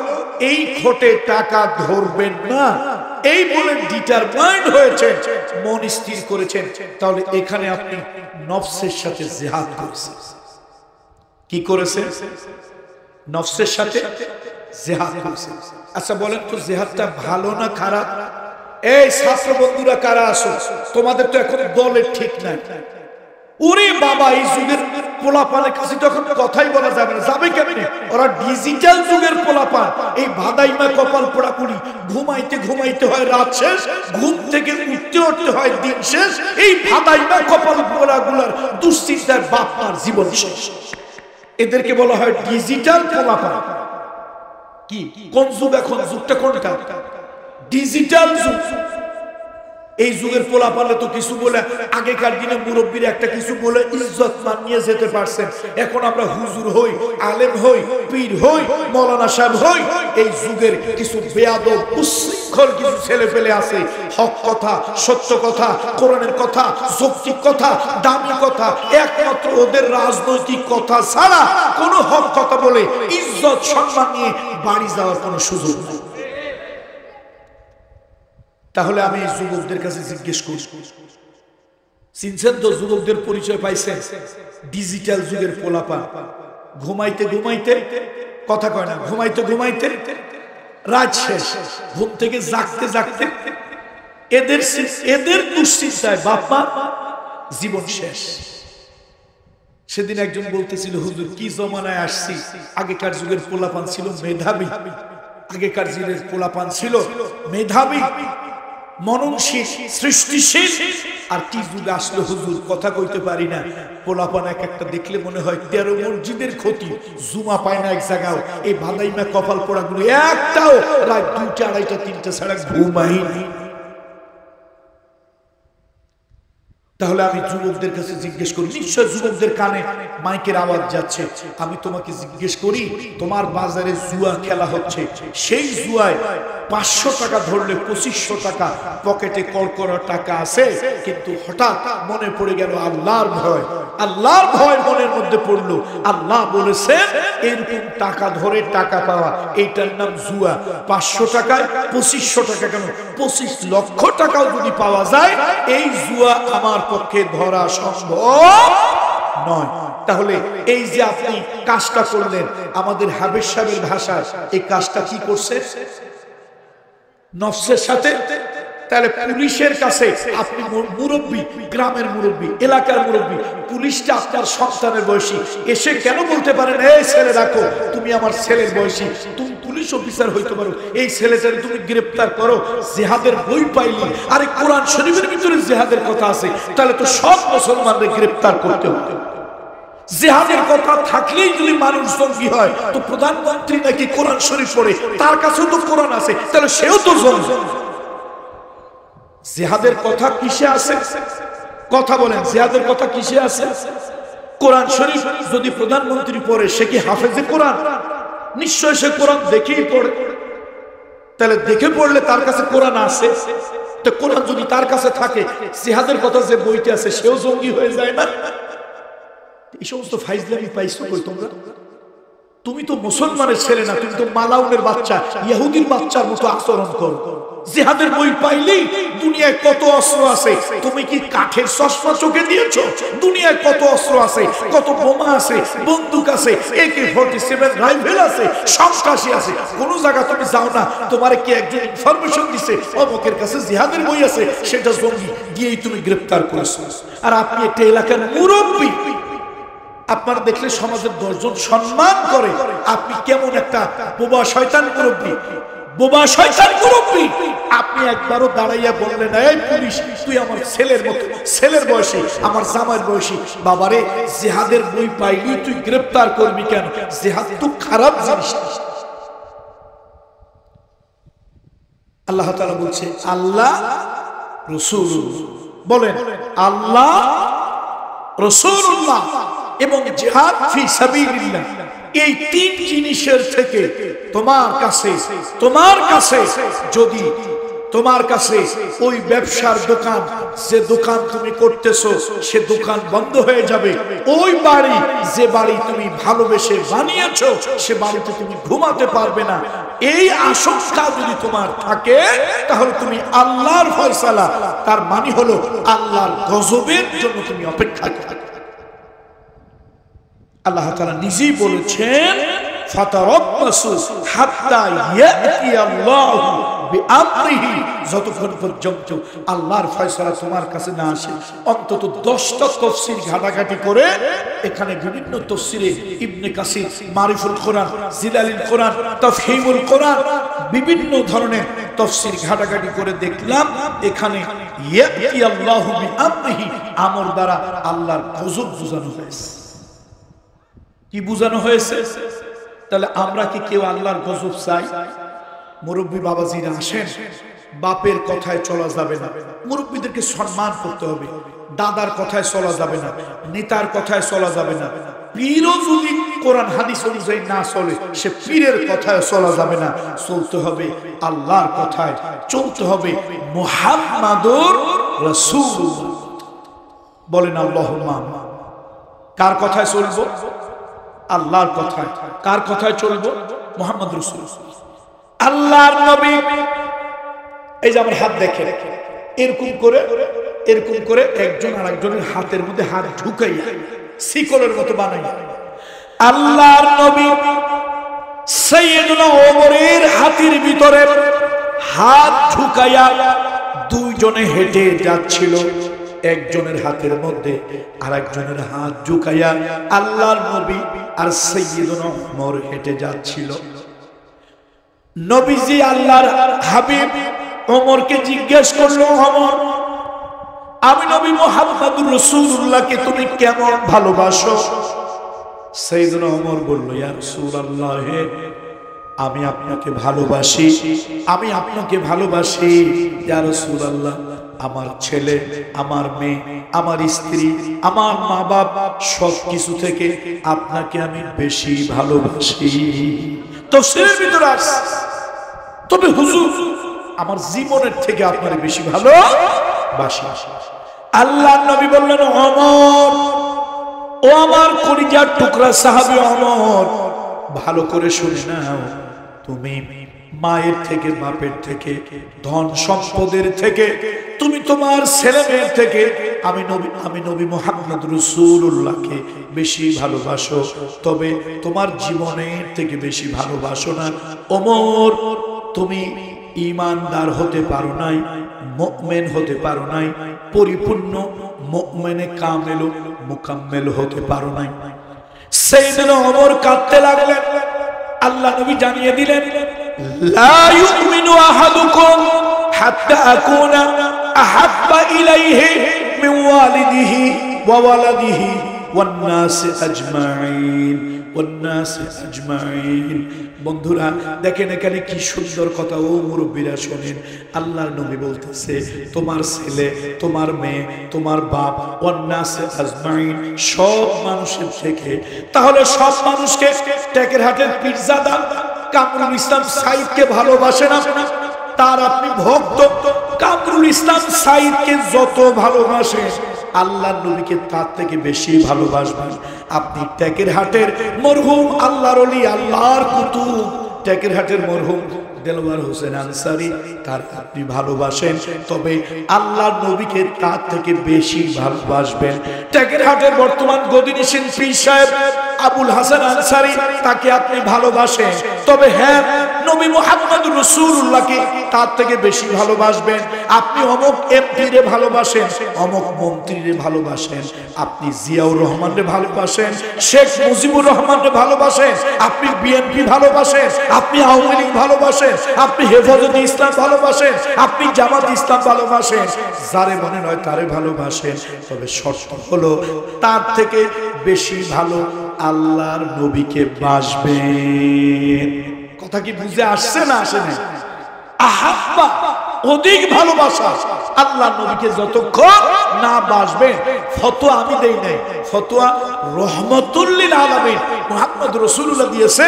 এই খোটে টাকা ধরবেন না, এই বলে ডিটারমাইন্ড হয়েছে, মন স্থির করেছেন, তাহলে এখানে আপনি নফসের সাথে জিহাদ করেছেন। কি করেছেন? নফসের সাথে জিহাদ করেছেন। আচ্ছা বলেন তো, জিহাদটা ভালো না খারাপ? এই ছাত্র বন্ধুরা কারা আছো, তোমাদের তো এখন দলের ঠিক নাই। ওরে বাবা, এই যুগের পোলাপানের কাছে তখন কথাই বলা যাবে না। যাবে কেমনে? ওরা ডিজিটাল যুগের পোলাপান। এই ভাদাইমা কপাল পোড়াপুরি, ঘুমাইতে ঘুমাইতে হয় রাত শেষ, ঘুম থেকে উঠতে উঠতে হয় দিন শেষ। এই ভাদাইমা কপাল পোড়াগুলার দুশ্চিন্তায় বাপমার জীবন শেষ। এদেরকে বলা হয় ডিজিটাল পোলাপান। কি কোন যুগ এখন? যুগটা কোনটা? ডিজিটাল যুগ। এই যুগের পোলা পারলে তো কিছু বলে, আগেকার দিনে মুরব্বীরা একটা কিছু বলে ইজ্জত মানিয়ে যেতে পারছেন। এখন আমরা হুজুর হই, আলেম হই, পীর হই, মৌলানা সাহেব হই। এই যুগের কিছু বেয়াদব উচ্ছৃঙ্খল কিছু ছেলে ফেলে আছে, হক কথা, সত্য কথা, কোরআনের কথা, যৌক্তিক কথা, দামি কথা, একমাত্র ওদের রাজনৈতিক কথা ছাড়া কোনো হক কথা বলে ইজ্জত সম্মান নিয়ে বাড়ি যাওয়ার কোনো সুযোগ নেই। তাহলে আমি যুবকদের কাছে জিজ্ঞেস করি, চিনছেন তো? যুবকদের পরিচয় পাইছেন? ডিজিটাল যুগের পোলাপান। ঘুমাইতে ঘুমাইতে, কথা কয় না, ঘুমাইতে ঘুমাইতে রাত শেষ, ঘুম থেকে জাগতে জাগতে এদের দুশ্চিন্তায় বাপমা জীবন শেষ। সেদিন একজন বলতেছিল, হুজুর কি জমানায় আসছি, আগেকার যুগের পোলাপান ছিল মেধাবী, আগেকার যুগের পোলাপান ছিল মেধাবী, মননশীল, সৃষ্টিশীল। আর কি যুগ আসলো হুজুর, কথা কইতে পারি না। পোলাপান এক একটা দেখলে মনে হয় 13 মসজিদের ক্ষতি, জুমা পায় না এক জায়গাও। এই ভাদাইমা কপাল পোড়াগুলো একটাও রাত 2টা, 2:30, 3টা ছাড়া ঘুমাই নাই। তাহলে আমি যুবকদের কাছে জিজ্ঞেস করি, নিশ্চয় যুবকদের কানে মাইকের আওয়াজ যাচ্ছে, আমি তোমাকে জিজ্ঞেস করি, তোমার বাজারে জুয়া খেলা হচ্ছে, সেই জুয়ায় 500 টাকা ধরলে 2500 টাকা পকেটে কড়কড়া টাকা আছে, কিন্তু হঠাৎ মনে পড়ে গেল আল্লাহর ভয়। আল্লাহর ভয় মনের মধ্যে পড়লো। আল্লাহ বলেছেন এরকম টাকা ধরে টাকা পাওয়া, এইটার নাম জুয়া। 500 টাকায় 2500 টাকা কেন 25 লক্ষ টাকাও যদি পাওয়া যায়, এই জুয়া আমার পক্ষে ধরা সম্ভব নয়। তাহলে এই যে আপনি কাজটা করলেন, আমাদের হাবিব সাহেবের ভাষায় এই কাজটা কি করছে? নফসের সাথে। তাহলে পুলিশের কাছে আপনি মুরব্বী, গ্রামের মুরব্বী, এলাকার মুরব্বী, পুলিশটা আপনার সন্তানের বয়সী, এসে কেন বলতে পারেন এই ছেলে রাখো, তুমি আমার ছেলের বয়সী, তুমি পুলিশ অফিসার হইতে পারো, এই ছেলেটাকে তুমি গ্রেফতার করো, জিহাদের বই পাইলি, আরে কোরআন শরীফের ভিতরে জিহাদের কথা আছে, তাহলে তো সব মুসলমানদের গ্রেফতার করতে হবে। জিহাদের কথা থাকলেই যদি মানুষ জঙ্গি হয়, তো প্রধানমন্ত্রী নাকি কোরআন শরীফ পড়ে, তার কাছেও তো কোরআন আছে, তাহলে সেও তো জঙ্গি। জিহাদের কথা কিসে আছে? কথা বলেন, জিহাদের কথা কিসে আছে? কোরআন শরীফ যদি প্রধানমন্ত্রী পড়ে, সে কি হাফেজে কোরআন? নিশ্চয় সে কোরআন দেখেই পড়ে। তাহলে দেখে পড়লে তার কাছে কোরআন আছে। তো কোরআন যদি তার কাছে থাকে, জিহাদের কথা যে বইতে আছে, সেও জঙ্গি হয়ে যায় না? এই সমস্ত ফাইজলামি পাইছো কই তোমরা? তুমি তো মুসলমানের ছেলে না, তুমি তো মালাউনের বাচ্চা, ইহুদির বাচ্চার মতো আচরণ করো। জিহাদের বই পাইলেই দুনিয়ায় কত অস্ত্র আছে, তুমি কি কাঠের চশমা চোখে দিয়েছো? দুনিয়ায় কত অস্ত্র আছে, কত বোমা আছে, বন্দুক আছে, AK-47 রাইফেল আছে, সন্ত্রাসী আছে, কোন জায়গা তুমি যাও না, তোমার কি একজন ইনফরমেশন দিছে অমুকের কাছে জিহাদের বই আছে, সেটা জঙ্গি, গিয়েই তুমি গ্রেফতার করেছো। আর আপনি একটা এলাকার মুরব্বী, আপনারা দেখলে সমাজের 10 জন সম্মান করে, আপনি কেমন একটা বোবা শয়তান মুরব্বী, বোবা শয়তান মুরব্বী। আপনি একবারও দাঁড়াইয়া বললেন এই পুলিশ, তুই আমার ছেলের মতো, ছেলের বয়সী, আমার জামাইয়ের বয়সী, বাবারে জিহাদের বই পাইলি তুই গ্রেফতার করবি কেন? জিহাদ তো খারাপ জিনিস। আল্লাহ তাআলা বলছে, আল্লাহ রাসূল বলেন, আল্লাহ রাসূলুল্লাহ এবং জিহাদ ফি সাবিলিল্লাহ, এই 3 জিনিসের থেকে তোমার কাছে যদি তোমার কাছে ওই ব্যবসার দোকান, যে দোকান তুমি করতেছো, সে দোকান বন্ধ হয়ে যাবে, ওই বাড়ি, যে বাড়ি তুমি ভালোবেসে বানিয়েছো, সে বাড়িতে তুমি ঘুমাতে পারবে না, এই আশঙ্কা যদি তোমার থাকে, তাহলে তুমি আল্লাহর ফয়সালা, তার মানে হলো আল্লাহর গজবের জন্য তুমি অপেক্ষা করো। আল্লাহ তাআলা নিজেই বলেছেন, ফাতারাব্বাসু হাত্তা ইয়াতিয়াল্লাহু বিআমরিহি, যতক্ষণ পর্যন্ত আল্লাহর ফয়সালা তোমার কাছে না আসে। অন্তত 10টা তাফসীর ঘাটাঘাটি করে, এখানে বিভিন্ন তাফসীরে ইবনে কাসির, মারিফুল কোরআন, জিলালিল কোরআন, তাফহিমুল কোরআন, বিভিন্ন ধরনের তাফসীর ঘাটাঘাটি করে দেখলাম, এখানে ইয়াতিয়াল্লাহু বিআমরিহি, আমর দ্বারা আল্লাহর গজব বোঝানো হয়েছে। কি বোঝানো হয়েছে? তাহলে আমরা কি কেউ আল্লাহর গজব চাই? মুরব্বী বাবাজিরা আসেন, বাপের কথায় চলা যাবে না, মুরব্বীদেরকে সম্মান করতে হবে, দাদার কথায় চলা যাবে না, নেতার কথায় চলা যাবে না, পীরও যদি কোরআন হাদিস অনুযায়ী না চলে, সে পীরের কথায় চলা যাবে না, চলতে হবে আল্লাহর কথায়, চলতে হবে মুহাম্মাদুর রাসূল। বলেন আল্লাহুম্মা। কার কথায় চলবো? আল্লাহর কথায়। কার কথায় চলবো? মুহাম্মদ রাসূল, আল্লাহর নবী। এই যে আমার হাত দেখেন, এরকম করে একজন আরেকজনের হাতের মধ্যে হাত ঢুকাইয়া শিকলের মতো বানাইয়া আল্লাহর নবী সাইয়্যিদুনা ওমরের হাতের ভিতরে হাত ঢুকাইয়া 2 জনে হেঁটে যাচ্ছিল। একজনের হাতের মধ্যে আরেকজনের হাত ঢুকাইয়া আল্লাহর নবী আর সাইয়্যিদুনা ওমর হেঁটে যাচ্ছিল। নবীজি আল্লাহর হাবিব ওমরকে জিজ্ঞেস করলো, ওমর, আমি নবী মুহাম্মদুর রাসূলুল্লাহকে তুমি কেমন ভালোবাসো? সাইয়্যিদুনা ওমর বলল, ইয়া রাসূলুল্লাহ, আমি আপনাকে ভালোবাসি, আমি আপনাকে ভালোবাসি ইয়া রাসূলুল্লাহ। আমার ছেলে, আমার মেয়ে, আমার স্ত্রী, আমার মা বাপ, সবকিছু থেকে আপনাকে আমি বেশি ভালোবাসি। তাফসীরের ভিতরে আছে, তবে হুজুর আমার জীবনের থেকে আপনার বেশি ভালোবাসি। আল্লাহর নবী বললেন, ওমর, ও আমার কলিজার টুকরা সাহাবী ওমর, ভালো করে শুনে নাও, তুমি মায়ের থেকে, বাপের থেকে, ধন সম্পদের থেকে, তুমি তোমার ছেলে মেয়ের থেকে আমি নবী মুহাম্মদ রাসূলুল্লাহকে বেশি ভালোবাসো, তবে তোমার জীবনের থেকে বেশি ভালোবাসো না। ওমর, তুমি ঈমানদার হতে পারো নাই, মুমিন হতে পারো নাই, পরিপূর্ণ মুমিনে কামেল মুকাম্মেল হতে পারো নাই। সাইয়েদনা ওমর কাঁদতে লাগলেন। আল্লাহ নবী জানিয়ে দিলেন, লা ইউমিনু আহাদুকুম হাত্তা আকুনা আহাব্বা ইলাইহি মিন ওয়ালিদিহি ওয়া ওয়ালাদিহি ওয়ান নাসি আজমাইন, ওয়ান নাসি আজমাইন। বন্ধুরা দেখেন এখানে কি সুন্দর কথা। ও মুরব্বীরা শোনেন, আল্লাহর নবী বলতেছে তোমার ছেলে, তোমার মেয়ে, তোমার বাপ, ওয়ান নাসি আজমাইন, সব মানুষের থেকে। তাহলে সব মানুষকে টেকেরহাটের পীরজাদা কামরুল ইসলাম সাইদকে ভালোবাসেন না? তার আপনি ভক্ত। কামরুল ইসলাম সাইদকে যত ভালোবাসেন আল্লাহর নবীকে তার থেকে বেশি ভালোবাসবেন। আপনি টেকেরহাটের মরহুম আল্লাহর ওলি, আল্লাহর কুতুব, টেকেরহাটের মরহুম দেলওয়ার হোসেন আনসারী, তার আপনি ভালোবাসেন, তবে আল্লাহর নবীকে তার থেকে বেশি ভালোবাসবেন। টেকেরহাটের বর্তমান গদিনিশীন পীর সাহেব আবুল হাসান আনসারী, তাকে আপনি ভালোবাসেন, তবে হ্যাঁ নবী মুহাম্মদ রাসূলুল্লাহকে তার থেকে বেশি ভালোবাসবেন। আপনি অমুক এমপি রে ভালোবাসেন, অমুক মন্ত্রী রে ভালোবাসেন, আপনি জিয়াউর রহমানরে ভালোবাসেন, শেখ মুজিবুর রহমানরে ভালোবাসেন, আপনি বিএনপি ভালোবাসেন, আপনি আওয়ামী লীগ ভালোবাসেন, আপনি হেফাজতে ইসলাম ভালোবাসেন, আপনি জামাত ইসলাম ভালোবাসেন, যারে মনে নয় তারে ভালোবাসেন, তবে শর্ত হলো তার থেকে বেশি ভালো আল্লাহর নবীকে বাসবেন। কথা কি বুঝে আসছে না আসে না? আহাব্বা অধিক ভালোবাসা। আল্লাহ নবীকে যতক্ষণ না বাসবেন, ফতোয়া আমি দেই নাই, ফতোয়া রহমাতুল লিল আলামিন মুহাম্মদ রাসূলুল্লাহ দিয়েছে।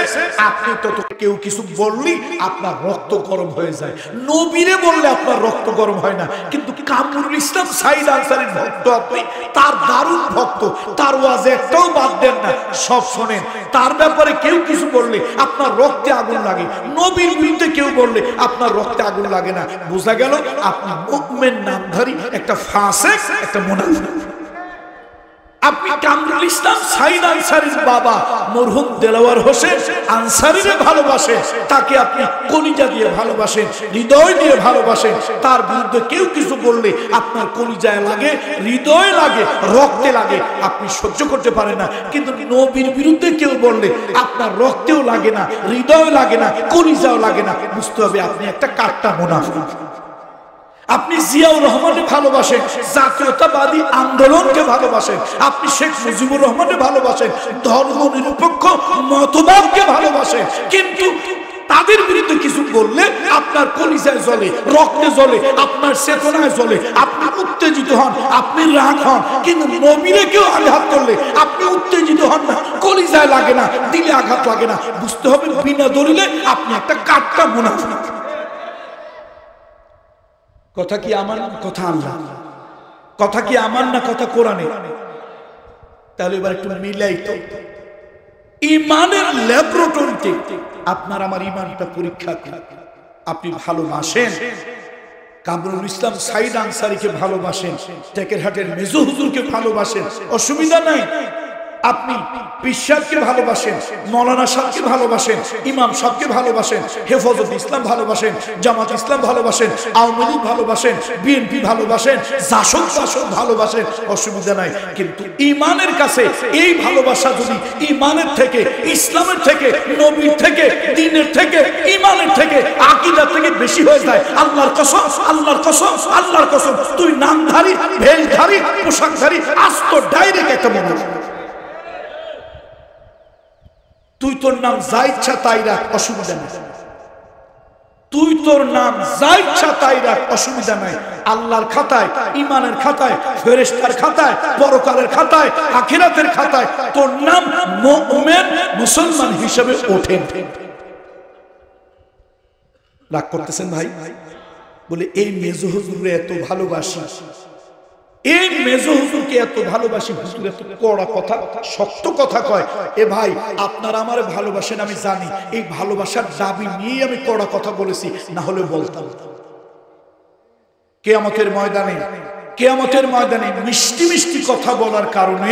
আপনি তত কেউ কিছু বললি আপনার রক্ত গরম হয়ে যায়, নবীরে বললে আপনার রক্ত গরম হয় না। কিন্তু কামরুল ইসলাম সাইদ আনসারীর ভক্ত আপনি, তার দারুণ ভক্ত, তার ওয়াজ একটাও বাদ দেন না, সব শোনেন। তার ব্যাপারে কেউ কিছু বললে আপনার রক্তে আগুন লাগে, নবীর বিরুদ্ধে কেউ বললে আপনার রক্তে আগুন লাগে না। বোঝা গেল আপনি মুমিন নামধারী একটা ফাসিক, একটা মুনাফিক। আপনি কামরুল ইসলাম সাইদ আনসারীর বাবা মরহুম দেলাওয়ার হোসেন আনসারীরে ভালোবাসেন, তাকে আপনি কলিজা দিয়ে ভালোবাসেন, হৃদয় দিয়ে ভালোবাসেন। তার বিরুদ্ধে কেউ কিছু বললে আপনার কলিজায় লাগে, হৃদয় লাগে, রক্তে লাগে, আপনি সহ্য করতে পারেন না। কিন্তু নবীর বিরুদ্ধে কেউ বললে আপনার রক্তেও লাগে না, হৃদয় লাগে না, কলিজাও লাগে না। বুঝতে হবে আপনি একটা কাট্টা মুনাফিক। আপনি জিয়াউর রহমানকে ভালোবাসেন, জাতীয়তাবাদী আন্দোলনকে ভালোবাসেন, আপনি শেখ মুজিবুর রহমানকে ভালোবাসেন, ধর্ম নিরপেক্ষ মতবাদকে ভালোবাসেন, কিন্তু তাদের বিরুদ্ধে কিছু বললে আপনার কলিজায় জ্বলে, রক্তে জ্বলে, আপনার চেতনায় জ্বলে, আপনি উত্তেজিত হন, আপনি রাগ হন। কিন্তু নবীরে কেউ আঘাত করলে আপনি উত্তেজিত হন না, কলিজায় লাগে না, দিলে আঘাত লাগে না। বুঝতে হবে বিনা দলিলে আপনি একটা কাট্টা মুনাফিক। কথা কি আমার না কথা আল্লাহ? কথা কি আমার না কথা কোরআনে? তাহলে এবার একটু মিলাই তো। ইমানের ল্যাবরেটরিতে আপনার আমার ইমানটা পরীক্ষা করুন। আপনি ভালোবাসেন কামরুল ইসলাম সাইদ আনসারীকে, ভালোবাসেন টেকেরহাটের মেজো হুজুরকে ভালোবাসেন, অসুবিধা নাই। আপনি পীর সাহেবকে ভালোবাসেন, মৌলানা সাহেবকে ভালোবাসেন, ইমাম সাহেবকে ভালোবাসেন, হেফাজত ইসলাম ভালোবাসেন, জামাত ইসলাম ভালোবাসেন, আওয়ামী লীগ ভালোবাসেন, বিএনপি ভালোবাসেন, জাসদ ভালোবাসেন, অসুবিধা নাই। কিন্তু ইমানের কাছে এই ভালোবাসা যদি ইমানের থেকে, ইসলামের থেকে, নবীর থেকে, দ্বীনের থেকে, ইমানের থেকে, আকীদার থেকে বেশি হয়ে যায়, আল্লাহর কসম, আল্লাহর কসম, আল্লাহর কসম, তুই নামধারী, ভেলধারী, পোশাকধারী, আস্ত ডাইরেক্ট একটা মনে। তুই তোর নাম যা ইচ্ছা তাই রাখ, অসুবিধা নাই। তুই তোর নাম যা ইচ্ছা তাই রাখ, অসুবিধা নাই। আল্লাহর খাতায়, ইমানের খাতায়, ফেরেশতার খাতায়, পরকালের খাতায়, আখিরাতের খাতায় তোর নাম মুমিন মুসলমান হিসেবে ওঠে। রাগ করতেছেন ভাই? বলে এই মেজো হুজুরে এত ভালোবাসি, এই মেজো হুজুরকে এত ভালোবাসি, হুজুর এত কড়া কথা, সত্য কথা কয়। এ ভাই, আপনারা আমারে ভালোবাসেন আমি জানি, এই ভালোবাসার দাবি নিয়ে আমি কড়া কথা বলেছি, না হলে বলতাম। কিয়ামতের ময়দানে মিষ্টি মিষ্টি কথা বলার কারণে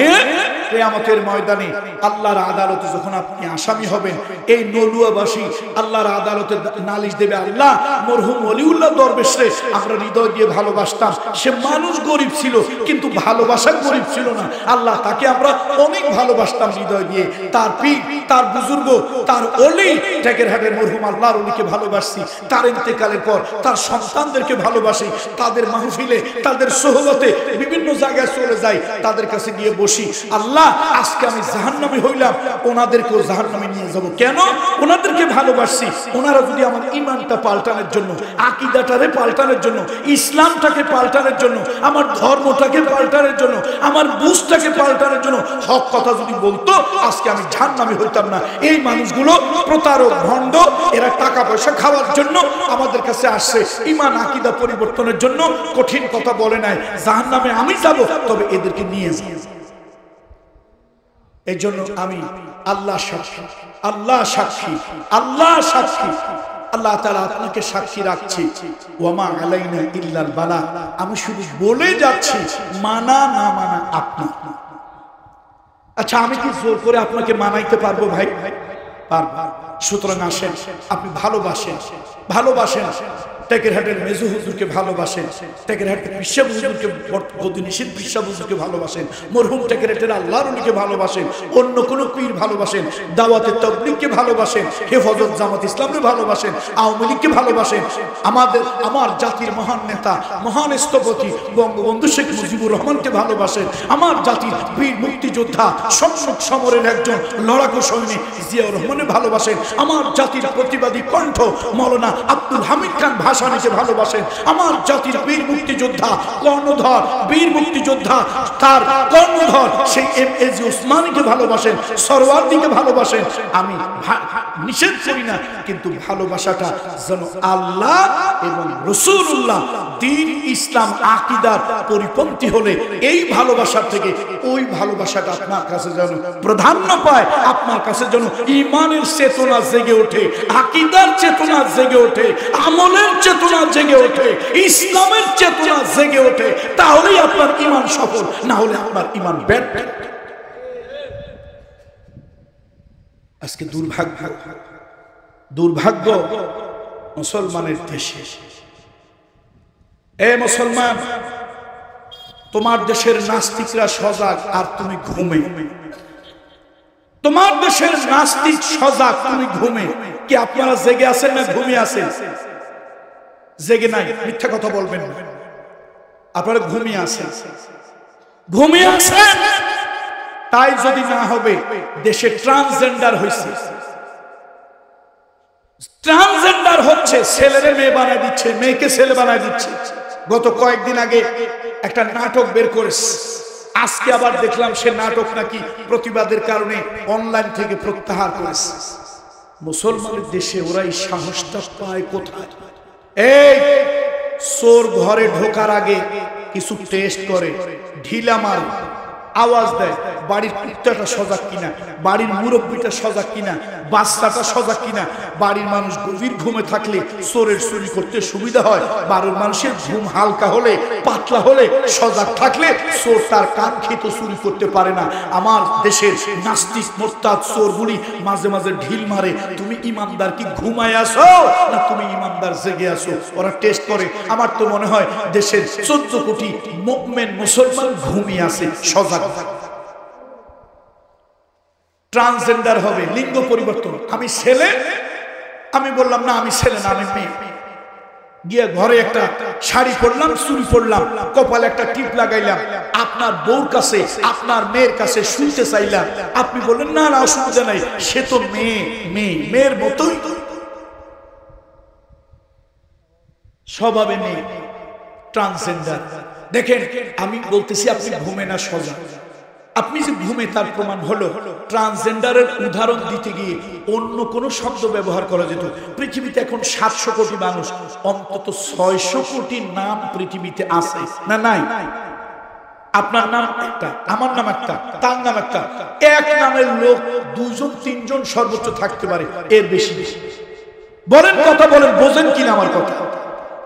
কিয়ামতের ময়দানে আল্লাহর আদালতে যখন আপনি আসামি হবেন, এই নলুয়াবাসী আল্লাহর আদালতে নালিশ দেবে, আল্লাহ মরহুম ওলিউল্লাহ দরবেশরে আমরা হৃদয় দিয়ে ভালোবাসতাম, সে মানুষ গরিব ছিল কিন্তু ভালোবাসা গরিব ছিল না, আল্লাহ তাকে আমরা অনেক ভালোবাসতাম হৃদয় দিয়ে, তার পীর, তার বুজুর্গ, তার ওলি টেকেরহাটের মরহুম আল্লাহর ওলিকে ভালোবাসছি, তার ইন্তেকালের পর তার সন্তানদেরকে ভালোবাসি, তাদের মাহফিলে, তাদের সোহবতে বিভিন্ন জায়গায় চলে যাই, তাদের কাছে গিয়ে বসি, আল্লাহ আজকে আমি জাহান্নামী হইলাম, ওনাদেরকেও জাহান্নামে নিয়ে যাব। কেন? ওনাদেরকে ভালোবাসছি। ওনারা যদি আমার ঈমানটা পাল্টানোর জন্য, আকীদাটারে পাল্টানোর জন্য, ইসলামটাকে পাল্টানোর জন্য, আমার ধর্মটাকে পাল্টানোর জন্য, আমার বুঝটাকে পাল্টানোর জন্য হক কথা যদি বলতো, আজকে আমি জাহান্নামী হইতাম না। এই মানুষগুলো প্রতারক, ভণ্ড, এরা টাকা পয়সা খাওয়ার জন্য আমাদের কাছে আসছে, ঈমান আকীদা পরিবর্তনের জন্য কঠিন কথা বলে নাই। জাহান্নামে আমি যাব, তবে এদেরকে নিয়ে যাব। এই জন্য আমি আল্লাহ সাক্ষী, আল্লাহ সাক্ষী, আল্লাহ সাক্ষী, আল্লাহ তাআলা আপনাকে সাক্ষী রাখছি, ওয়ামা আলাইনা ইল্লাল বালা। আমি শুধু বলে যাচ্ছি, মানা না মানা আপনার। আচ্ছা, আমি কি জোর করে আপনাকে মানাইতে পারবো ভাই? পারবো। সুতরাং আসেন, আপনি ভালোবাসেন টেকেরহাটের মেজো হুজুরকে ভালোবাসেন, টেকেরহাটের পিসা হুজুরকে, গদিনিশীল পিসা হুজুরকে ভালোবাসেন, মরহুম টেকেরহাটের আল্লাহর ওলিকে ভালোবাসেন, অন্য কোন পীর ভালোবাসেন, দাওয়াতে তাবলীগকে ভালোবাসেন, হেফাজত জামাত ইসলামকে ভালোবাসেন, আওয়ামী লীগকে ভালোবাসেন, আমার জাতির মহান নেতা, মহান স্থপতি বঙ্গবন্ধু শেখ মুজিবুর রহমানকে ভালোবাসেন, আমার জাতির বীর মুক্তিযোদ্ধা, সম্মুখ সমরের একজন লড়াকু সৈনিক জিয়াউর রহমানের ভালোবাসেন, আমার জাতির প্রতিবাদী কণ্ঠ মাওলানা আব্দুল হামিদ খান ভাসানীকে ভালোবাসেন, আমার জাতির বীর মুক্তিযোদ্ধা, কর্ণধর বীর মুক্তিযোদ্ধা, তার কর্ণধর সেই এম.এ.জি. ওসমানীকে ভালোবাসেন, সরওয়ার্দীকে ভালোবাসেন। আমি নিষেধ করি না, কিন্তু ভালোবাসাটা যেন আল্লাহ এবং রাসূলুল্লাহ, দ্বীন, ইসলাম, আকীদার পরিপন্থী হলে এই ভালোবাসার থেকে ওই ভালোবাসাটা আপনার কাছে যেন প্রাধান্য পায়, আপনার কাছে যেন ঈমানের চেতনা জেগে ওঠে, আকীদার চেতনা জেগে ওঠে, আমলের চেতনা জেগে ওঠে, ইসলামের চেতনা জেগে ওঠে, তাহলেই আপনার ঈমান সফল, না হলে আপনার ঈমান ব্যর্থ। আজকে দুর্ভাগ্য মুসলমানের দেশে। এ মুসলমান, তোমার দেশের নাস্তিকরা সজাগ আর তুমি ঘুমে। তোমার দেশের নাস্তিক সজাগ, তুমি ঘুমে। কি আপনারা জেগে আছেন না ঘুমিয়ে আছেন? জেগে নাই, মিথ্যা কথা বলবেন না। আপনারা ঘুমিয়ে আছেন, তাই যদি না হবে, দেশে ট্রান্সজেন্ডার হয়েছে, ট্রান্সজেন্ডার হচ্ছে, ছেলেরে মেয়ে বানায় দিচ্ছে, মেয়েকে ছেলে বানায় দিচ্ছে। গত কয়েকদিন আগে একটা নাটক বের করেছে, আজকে আবার দেখলাম সে নাটক নাকি প্রতিবাদের কারণে অনলাইন থেকে প্রত্যাহার করেছে। মুসলমানের দেশে ওরা এই সাহসটা পায় কোথায়? এই চোর ঘরে ঢোকার আগে কিছু টেস্ট করে, ঢিলা মারে, আওয়াজ দেয়, বাড়ির কুত্তাটা সজাগ কিনা, বাড়ির মুরব্বীটা সজাগ কিনা, বাচ্চাটা সজাগ কিনা। বাড়ির মানুষ গভীর ঘুমে থাকলে চোরের চুরি করতে সুবিধা হয়, বাড়ির মানুষের ঘুম হালকা হলে, পাতলা হলে, সজাগ থাকলে চোর তার কাঙ্ক্ষিত চুরি করতে পারে না। আমার দেশের নাস্তিক মোরতাদ চোরগুলি মাঝে মাঝে ঢিল মারে, তুমি ইমানদার কি ঘুমায় আসো না তুমি ইমানদার জেগে আসো? ওরা টেস্ট করে। আমার তো মনে হয় দেশের 14 কোটি মুমিন মুসলমান ঘুমিয়ে আছে, সজাগ। ট্রান্সজেন্ডার হবে, লিঙ্গ পরিবর্তন। আমি ছেলে, আমি বললাম না আমি ছেলে না, আমি মেয়ে। গিয়ে ঘরে একটা শাড়ি পরলাম, চুড়ি পরলাম, কপালে একটা টিপ লাগাইলাম, আপনার বউর কাছে, আপনার মেয়ের কাছে শুনতে চাইলাম। আপনি বললেন না না অসুবিধা নাই, সে তো মেয়ে, মেয়ের মতোই স্বভাবে মেয়ে, ট্রান্সজেন্ডার। দেখেন, আমি বলতেছি আপনি ঘুমে না সজাগ। আপনি যে ঘুমে তার প্রমাণ হলো। ট্রান্সজেন্ডারের উদাহরণ দিতে গিয়ে অন্য কোন শব্দ ব্যবহার করা যেত। পৃথিবীতে এখন 700 কোটি মানুষ, অন্তত 600 কোটি নাম পৃথিবীতে আছে না নাই? আপনার নাম একটা, আমার নাম একটা, তার নাম একটা, এক নামের লোক দুইজন তিনজন সর্বোচ্চ থাকতে পারে, এর বেশি। বলেন, কথা বলেন, বোঝেন কিনা আমার কথা?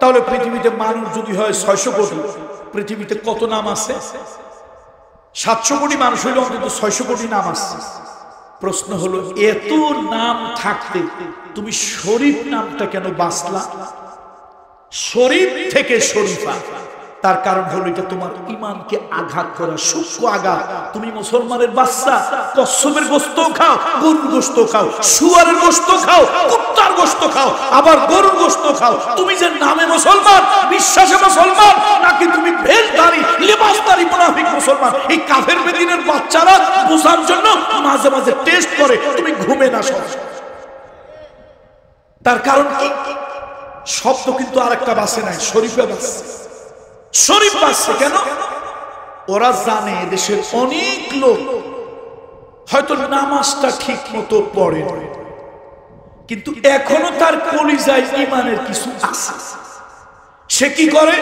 তাহলে পৃথিবীতে মানুষ যদি হয় 600 কোটি, পৃথিবীতে কত নাম আছে? 700 কোটি মানুষ হইলে অন্তত 600 কোটি নাম আছে। প্রশ্ন হলো, এত নাম থাকতে তুমি শরীফ নামটা কেন বাছলা? শরীফ থেকে শরীফা, তার কারণ হলো এটা তোমার ঈমানকে আঘাত করা, সূক্ষ্ম আঘাত। তুমি মুসলমানের বাচ্চা, কচ্ছপের গোশত খাও, গরুর গোশত খাও, শুয়ারের গোশত খাও, কুত্তার গোশত খাও, আবার গরুর গোশত খাও। তুমি যে নামে মুসলমান, বিশ্বাসে মুসলমান, নাকি তুমি ভেষধারী, লিবাসধারী মুনাফিক মুসলমান, এই কাফের বেদিনের বাচ্চারা বোঝার জন্য মাঝে মাঝে টেস্ট করে, তুমি ঘুমে না সব। তার কারণ কি? শব্দ কিন্তু আরেকটা বাসে নাই, শরীফে বাসে। শরীফ বাসছে কেন? ওরা জানে দেশের অনেক লোক হয়তো নামাজটা ঠিক মতো পড়ে, কিন্তু এখনো তার কলিজায় ঈমানের কিছু আছে। সে কি করে?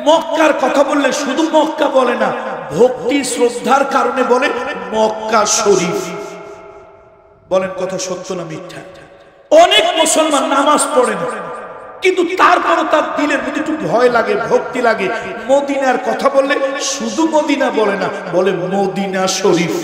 মক্কার কথা বললে শুধু মক্কা বলে না, ভক্তি শ্রদ্ধার কারণে বলে মক্কা শরীফ। বলেন, কথা সত্য না মিথ্যা? অনেক মুসলমান নামাজ পড়ে না, কিন্তু তারপরও তার দিলের মধ্যে একটু ভয় লাগে, ভক্তি লাগে। মদিনার কথা বললে শুধু মদিনা বলে না, বলে মদিনা শরীফ।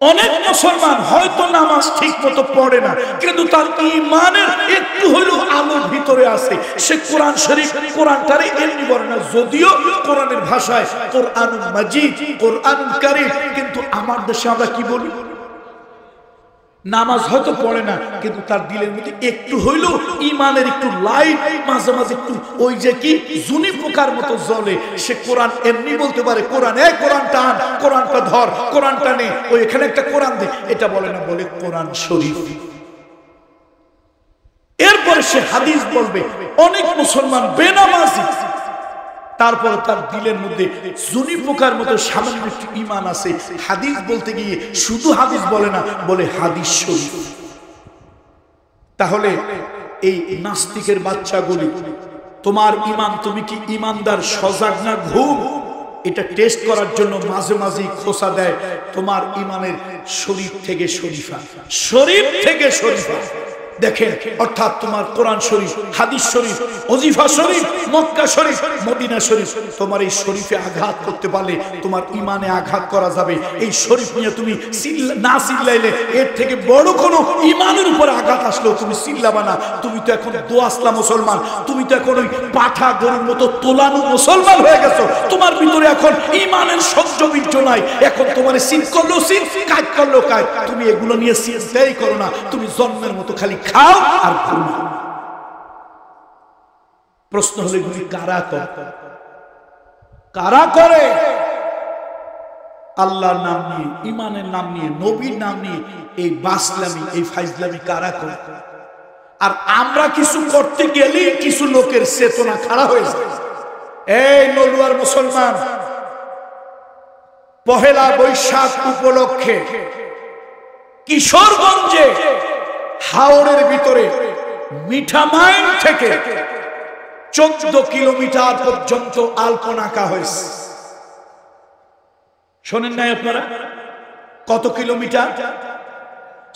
অনেক মুসলমান হয়তো নামাজ ঠিক মতো পড়ে না, কিন্তু তার ঈমানের একটু হলেও আলো ভিতরে আছে। সে কোরআন শরীফ, কোরআনটারে এমনি বলে না, যদিও কোরআনের ভাষায় কোরআনুল মাজিদ, কোরআনুল কারীম, কিন্তু আমার দেশে আমরা কি বলি? নামাজ হয়তো পড়ে না, কিন্তু তার দিলের মধ্যে একটু হইলেও ঈমানের একটু লাইট মাঝে মাঝে একটু ওই যে কি জুনি পোকার মতো জ্বলে। সে কোরআন এমনি বলতে পারে, কোরআন এ কোরআন টান, কোরআনটা ধর, কোরআনটা নে, ওই এখানে একটা কোরআন দে, এটা বলে না, বলে কোরআন শরীফ। এরপরে সে হাদিস বলবে। অনেক মুসলমান বেনামাজি, তারপর তার দিলের মধ্যে জুনি পোকার মতো সামান্য একটু ঈমান আছে। হাদিস বলতে গিয়ে শুধু হাদিস বলে না, বলে হাদিস শরীফ। তাহলে এই নাস্তিকের বাচ্চাগুলি, তোমার ঈমান, তুমি কি ঈমানদার, সজাগ না ঘুম? এটা টেস্ট করার জন্য মাঝে মাঝে খোঁচা দেয় তোমার ঈমানের শরীফ থেকে শরীফা, শরীফ থেকে শরীফা। দেখেন, অর্থাৎ তোমার কোরআন শরীফ, হাদিস শরীফ, ওজিফা শরীফ, মক্কা শরীফ, মদিনা শরীফ, তোমার এই শরীফে আঘাত করতে পারলে তোমার ঈমানে আঘাত করা যাবে। এই শরীফ নিয়ে তুমি না চিল্লাইলে, এর থেকে বড় কোনো ঈমানের উপর আঘাত আসলেও তুমি চিল্লাবা না। তুমি তো এখন দোয়াসলা মুসলমান, তুমি তো এখন ওই পাঠা গরুর মতো তোলানো মুসলমান হয়ে গেছো। তোমার ভিতরে এখন ঈমানের সহ্য বীর্য নাই। এখন তোমার সিন করলো সিন, কাজ করলো কাজ, তুমি এগুলো নিয়ে চিন্তাই করো না। তুমি জন্মের মতো খালি খাও আর ঘুমাও। প্রশ্ন হলো, এগুলি কারা করে? কারা করে? আল্লাহর নাম নিয়ে, ঈমানের নাম নিয়ে, নবীর নাম নিয়ে এই বাসলামি, এই ফাইজলামি কারা করে? আর আমরা কিছু করতে গেলে কিছু লোকের চেতনা খাড়া হয়ে যায়। এই নলুয়ার মুসলমান, পহেলা বৈশাখ উপলক্ষে কিশোরগঞ্জে হাওড়ের ভিতরে মিঠামাইন থেকে 14 কিলোমিটার পর্যন্ত আলপনা আঁকা হয়েছে। শোনেন নাই আপনারা? কত কিলোমিটার?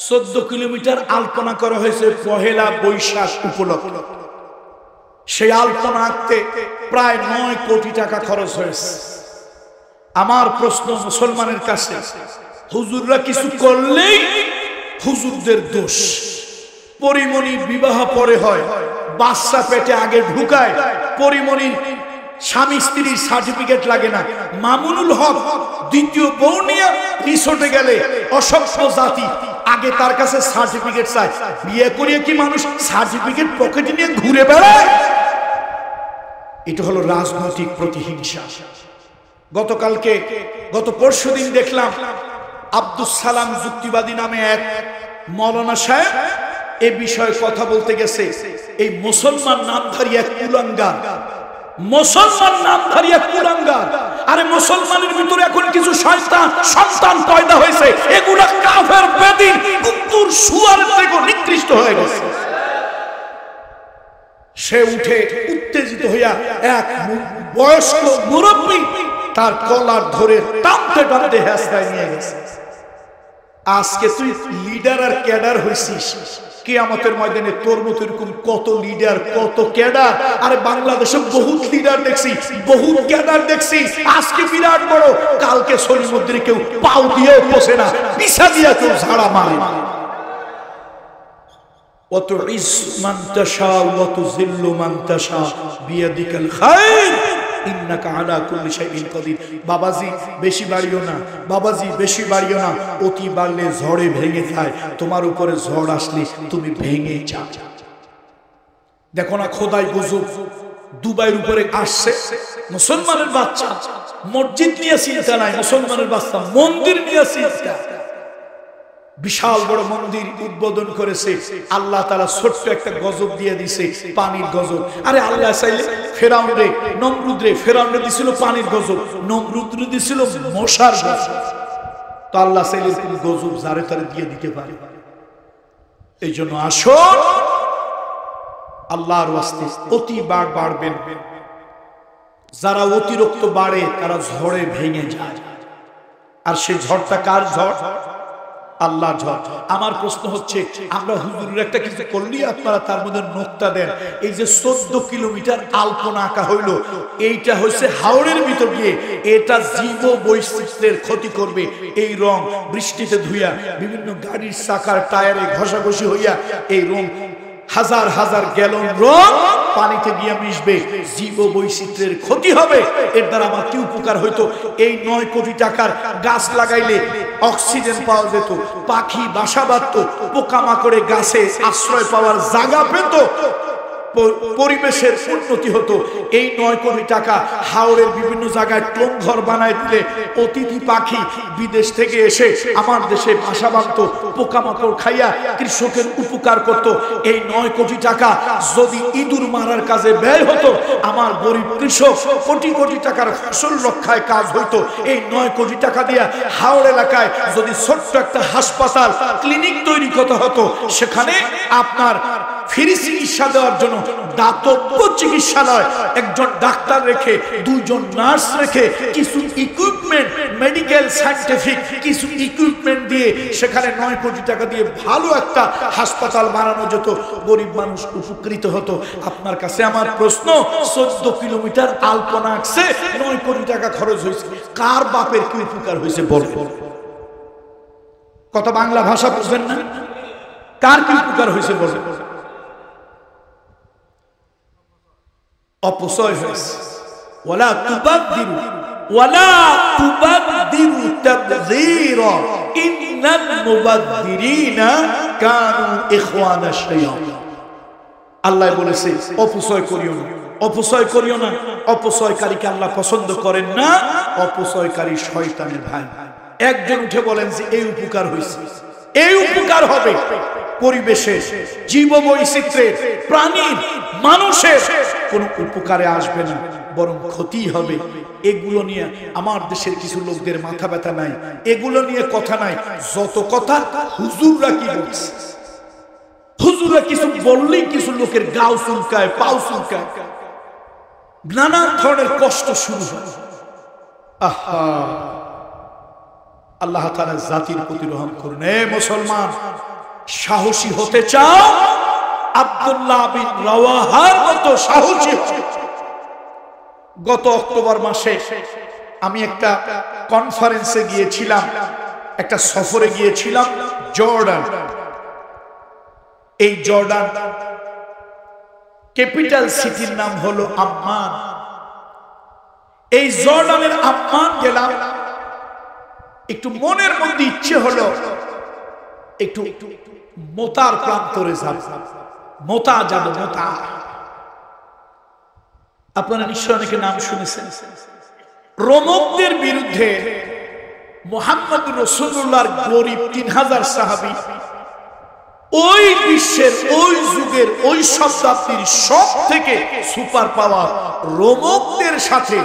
14 কিলোমিটার আলপনা করা হয়েছে পহেলা বৈশাখ উপলক্ষে। সেই আলপনা আঁকতে প্রায় 9 কোটি টাকা খরচ হয়েছে। আমার প্রশ্ন মুসলমানের কাছে, হুজুররা কিছু করলেই হুজুরদের দোষ। পরিমণি বিবাহ পরে হয়, বাচ্চা পেটে আগে ঢুকায়, পরিমণি স্বামী স্ত্রীর সার্টিফিকেট লাগে না। মামুনুল হক দ্বিতীয় বউ নিয়ে রিসোর্টে গেলে অসভ্য জাতি আগে তার কাছে সার্টিফিকেট চায়। বিয়ে করিয়ে কি মানুষ সার্টিফিকেট পকেটে নিয়ে ঘুরে বেড়ায়? এটা হলো রাজনৈতিক প্রতিহিংসা। গত পরশুদিন দেখলাম আব্দুল সালাম যুক্তিবাদী নামে এক মৌলানা সাহেব এ বিষয়ে কথা বলতে গেছে। এই মুসলমান নামধারী এক কুলাঙ্গার, মুসলমান নামধারী এক কুলাঙ্গার। আরে মুসলমানের ভিতরে এখন কিছু শয়তান সন্তান পয়দা হয়েছে, এগুলা কাফের বেদিন কুকুর শুয়ারের থেকে নিকৃষ্ট হয়ে গেছে। সে উঠে উত্তেজিত হইয়া এক বয়স্ক মুরব্বী তার কলার ধরে টানতে টানতে হেস্তায় নিয়ে গেছে। আজকে তুই লিডার আর ক্যাডার হইছিস, কিয়ামতের ময়দানে তোর মতো এরকম কত লিডার কত ক্যাডার। আরে বাংলাদেশে বহুত লিডার দেখছি, বহুত ক্যাডার দেখছি, আজকে বিরাট বড়, কালকে সলিমুদ্দিন কেউ পাও দিয়েও বসে না, পিছা দিয়া কেউ ঝাড়া মারে। وتعز من تشاء وتذل من تشاء بيدك الخير إنك على كل شيء قدير। বাবাজি বেশি বাড়িও না, বাবাজি বেশি বাড়িও না, অতি বাড়লে ঝড়ে ভেঙে যায়, তোমার উপরে ঝড় আসলে তুমি ভেঙে যাও। দেখো না খোদাই গজব দুবাইয়ের উপরে আসছে, মুসলমানের বাচ্চা মসজিদ নিয়ে চিন্তা নাই, মুসলমানের বাচ্চা মন্দির নিয়ে চিন্তা। বিশাল বড় মন্দির উদ্বোধন করেছে, আল্লাহ তাআলা ছোট্ট একটা গজব দিয়ে দিয়েছে, পানির গজব। আরে আল্লাহ চাইলে ফেরাউনরে নমরুদরে, ফেরাউনরে দিছিল পানির গজব, নমরুদরে দিছিল মশার গজব। তো আল্লাহ চাইলে কোন গজব যারে তারে দিয়ে দিতে পারে। এই জন্য আসুন আল্লাহর ওয়াস্তে অতি বাড়বেন। যারা অতিরিক্ত বাড়ে তারা ঝড়ে ভেঙে যায়, আর সেই ঝড়টা কার ঝড়? আল্লাহর ঝড়। আমার প্রশ্ন হচ্ছে, আমরা হুজুরের একটা কিছু করলি আপনারা তার মধ্যে নোক্তা দেন। এই যে 14 কিলোমিটার আলপনা আঁকা হইল, এইটা হচ্ছে হাওড়ের ভিতর দিয়ে, এটা জীব বৈচিত্র্যের ক্ষতি করবে। এই রং বৃষ্টিতে ধুইয়া বিভিন্ন গাড়ির চাকার টায়ারে ঘষাঘষি হইয়া এই রং হাজার হাজার গ্যালন রং পানিতে গিয়ে মিশবে, জীব বৈচিত্র্যের ক্ষতি হবে। এর দ্বারা আমার কি উপকার হইতো? এই 9 কোটি টাকার গাছ লাগাইলে অক্সিজেন পাওয়া যেত, পাখি বাসা বাঁধত, পোকামাকড়ে গাছে আশ্রয় পাওয়ার জায়গা পেত, পরিবেশের উন্নতি হতো। এই 9 কোটি টাকা হাওড়ের বিভিন্ন জায়গায় টোং ঘর বানায় দিলে অতিথি পাখি বিদেশ থেকে এসে আমার দেশে বাসা বাঁধত, পোকামাকড় খাইয়া কৃষকের উপকার করত। এই 9 কোটি টাকা যদি ইঁদুর মারার কাজে ব্যয় হতো, আমার গরিব কৃষক কোটি কোটি টাকার ফসল রক্ষায় কাজ হইতো। এই 9 কোটি টাকা দিয়া হাওড় এলাকায় যদি ছোট্ট একটা হাসপাতাল ক্লিনিক তৈরি করতে হতো, সেখানে আপনার ফ্রি চিকিৎসা দেওয়ার জন্য দাতব্য চিকিৎসালয়, একজন ডাক্তার রেখে 2 জন নার্স রেখে কিছু ইকুইপমেন্ট, মেডিকেল সায়েন্টিফিক কিছু ইকুইপমেন্ট দিয়ে সেখানে 9 কোটি টাকা দিয়ে ভালো একটা হাসপাতাল বানানো যেত, গরিব মানুষ উপকৃত হতো। আপনার কাছে আমার প্রশ্ন, 14 কিলোমিটার আলপনা আঁকছে, 9 কোটি টাকা খরচ হয়েছে, কার বাপের কি উপকার হয়েছে বলেন? কত বাংলা ভাষা বুঝবেন না? কার কি উপকার হয়েছে বলেন? অপচয় হয়েছে। ওয়ালা তুবাদদিরু তাবযীরা ইন্নাল মুবাদদিরিনা কানু ইখওয়ানাশ শায়াতিন। আল্লাহ বলেছে অপচয় করিও না, অপচয় করিও না। অপচয়কারীকে আল্লাহ পছন্দ করেন না, অপচয়কারী শয়তানের ভাই। একজন উঠে বলেন যে এই উপকার হয়েছে, এই উপকার হবে, পরিবেশের, জীব বৈচিত্র্যের, প্রাণীর, মানুষের কোন উপকারে আসবে না, বরং ক্ষতি হবে। এগুলো নিয়ে আমার দেশের কিছু লোকদের মাথা ব্যথা নাই, এগুলো নিয়ে কথা নাই। যত কথা হুজুররা কি বলছে, হুজুররা কিছু বললেই কিছু লোকের গাও চুলকায়, পাও চুলকায়, নানান ধরনের কষ্ট শুরু হয়। আহা, আল্লাহ তাআলা জাতির প্রতি রহম করুন। এ মুসলমান, সাহসী হতে চাও? আব্দুল্লাহ বিন রাওয়াহার মতো সাহসী। গত অক্টোবর মাসে আমি একটা কনফারেন্সে গিয়েছিলাম, একটা সফরে গিয়েছিলাম জর্ডান। এই জর্ডান ক্যাপিটাল সিটির নাম হলো আম্মান। এই জর্ডানের আম্মান গেলাম, একটু মনের মধ্যে ইচ্ছে হলো একটু মোতার প্রান্তরে যাব, মোতা যাব, মোতা। আপনারা নিশ্চয় অনেকে নাম শুনেছেন। রোমকদের বিরুদ্ধে মুহাম্মদ রাসূলুল্লাহর গরিব 3000 সাহাবী, ওই বিশ্বের, ওই যুগের, ওই শতাব্দীর সব থেকে সুপার পাওয়ার রোমকদের সাথে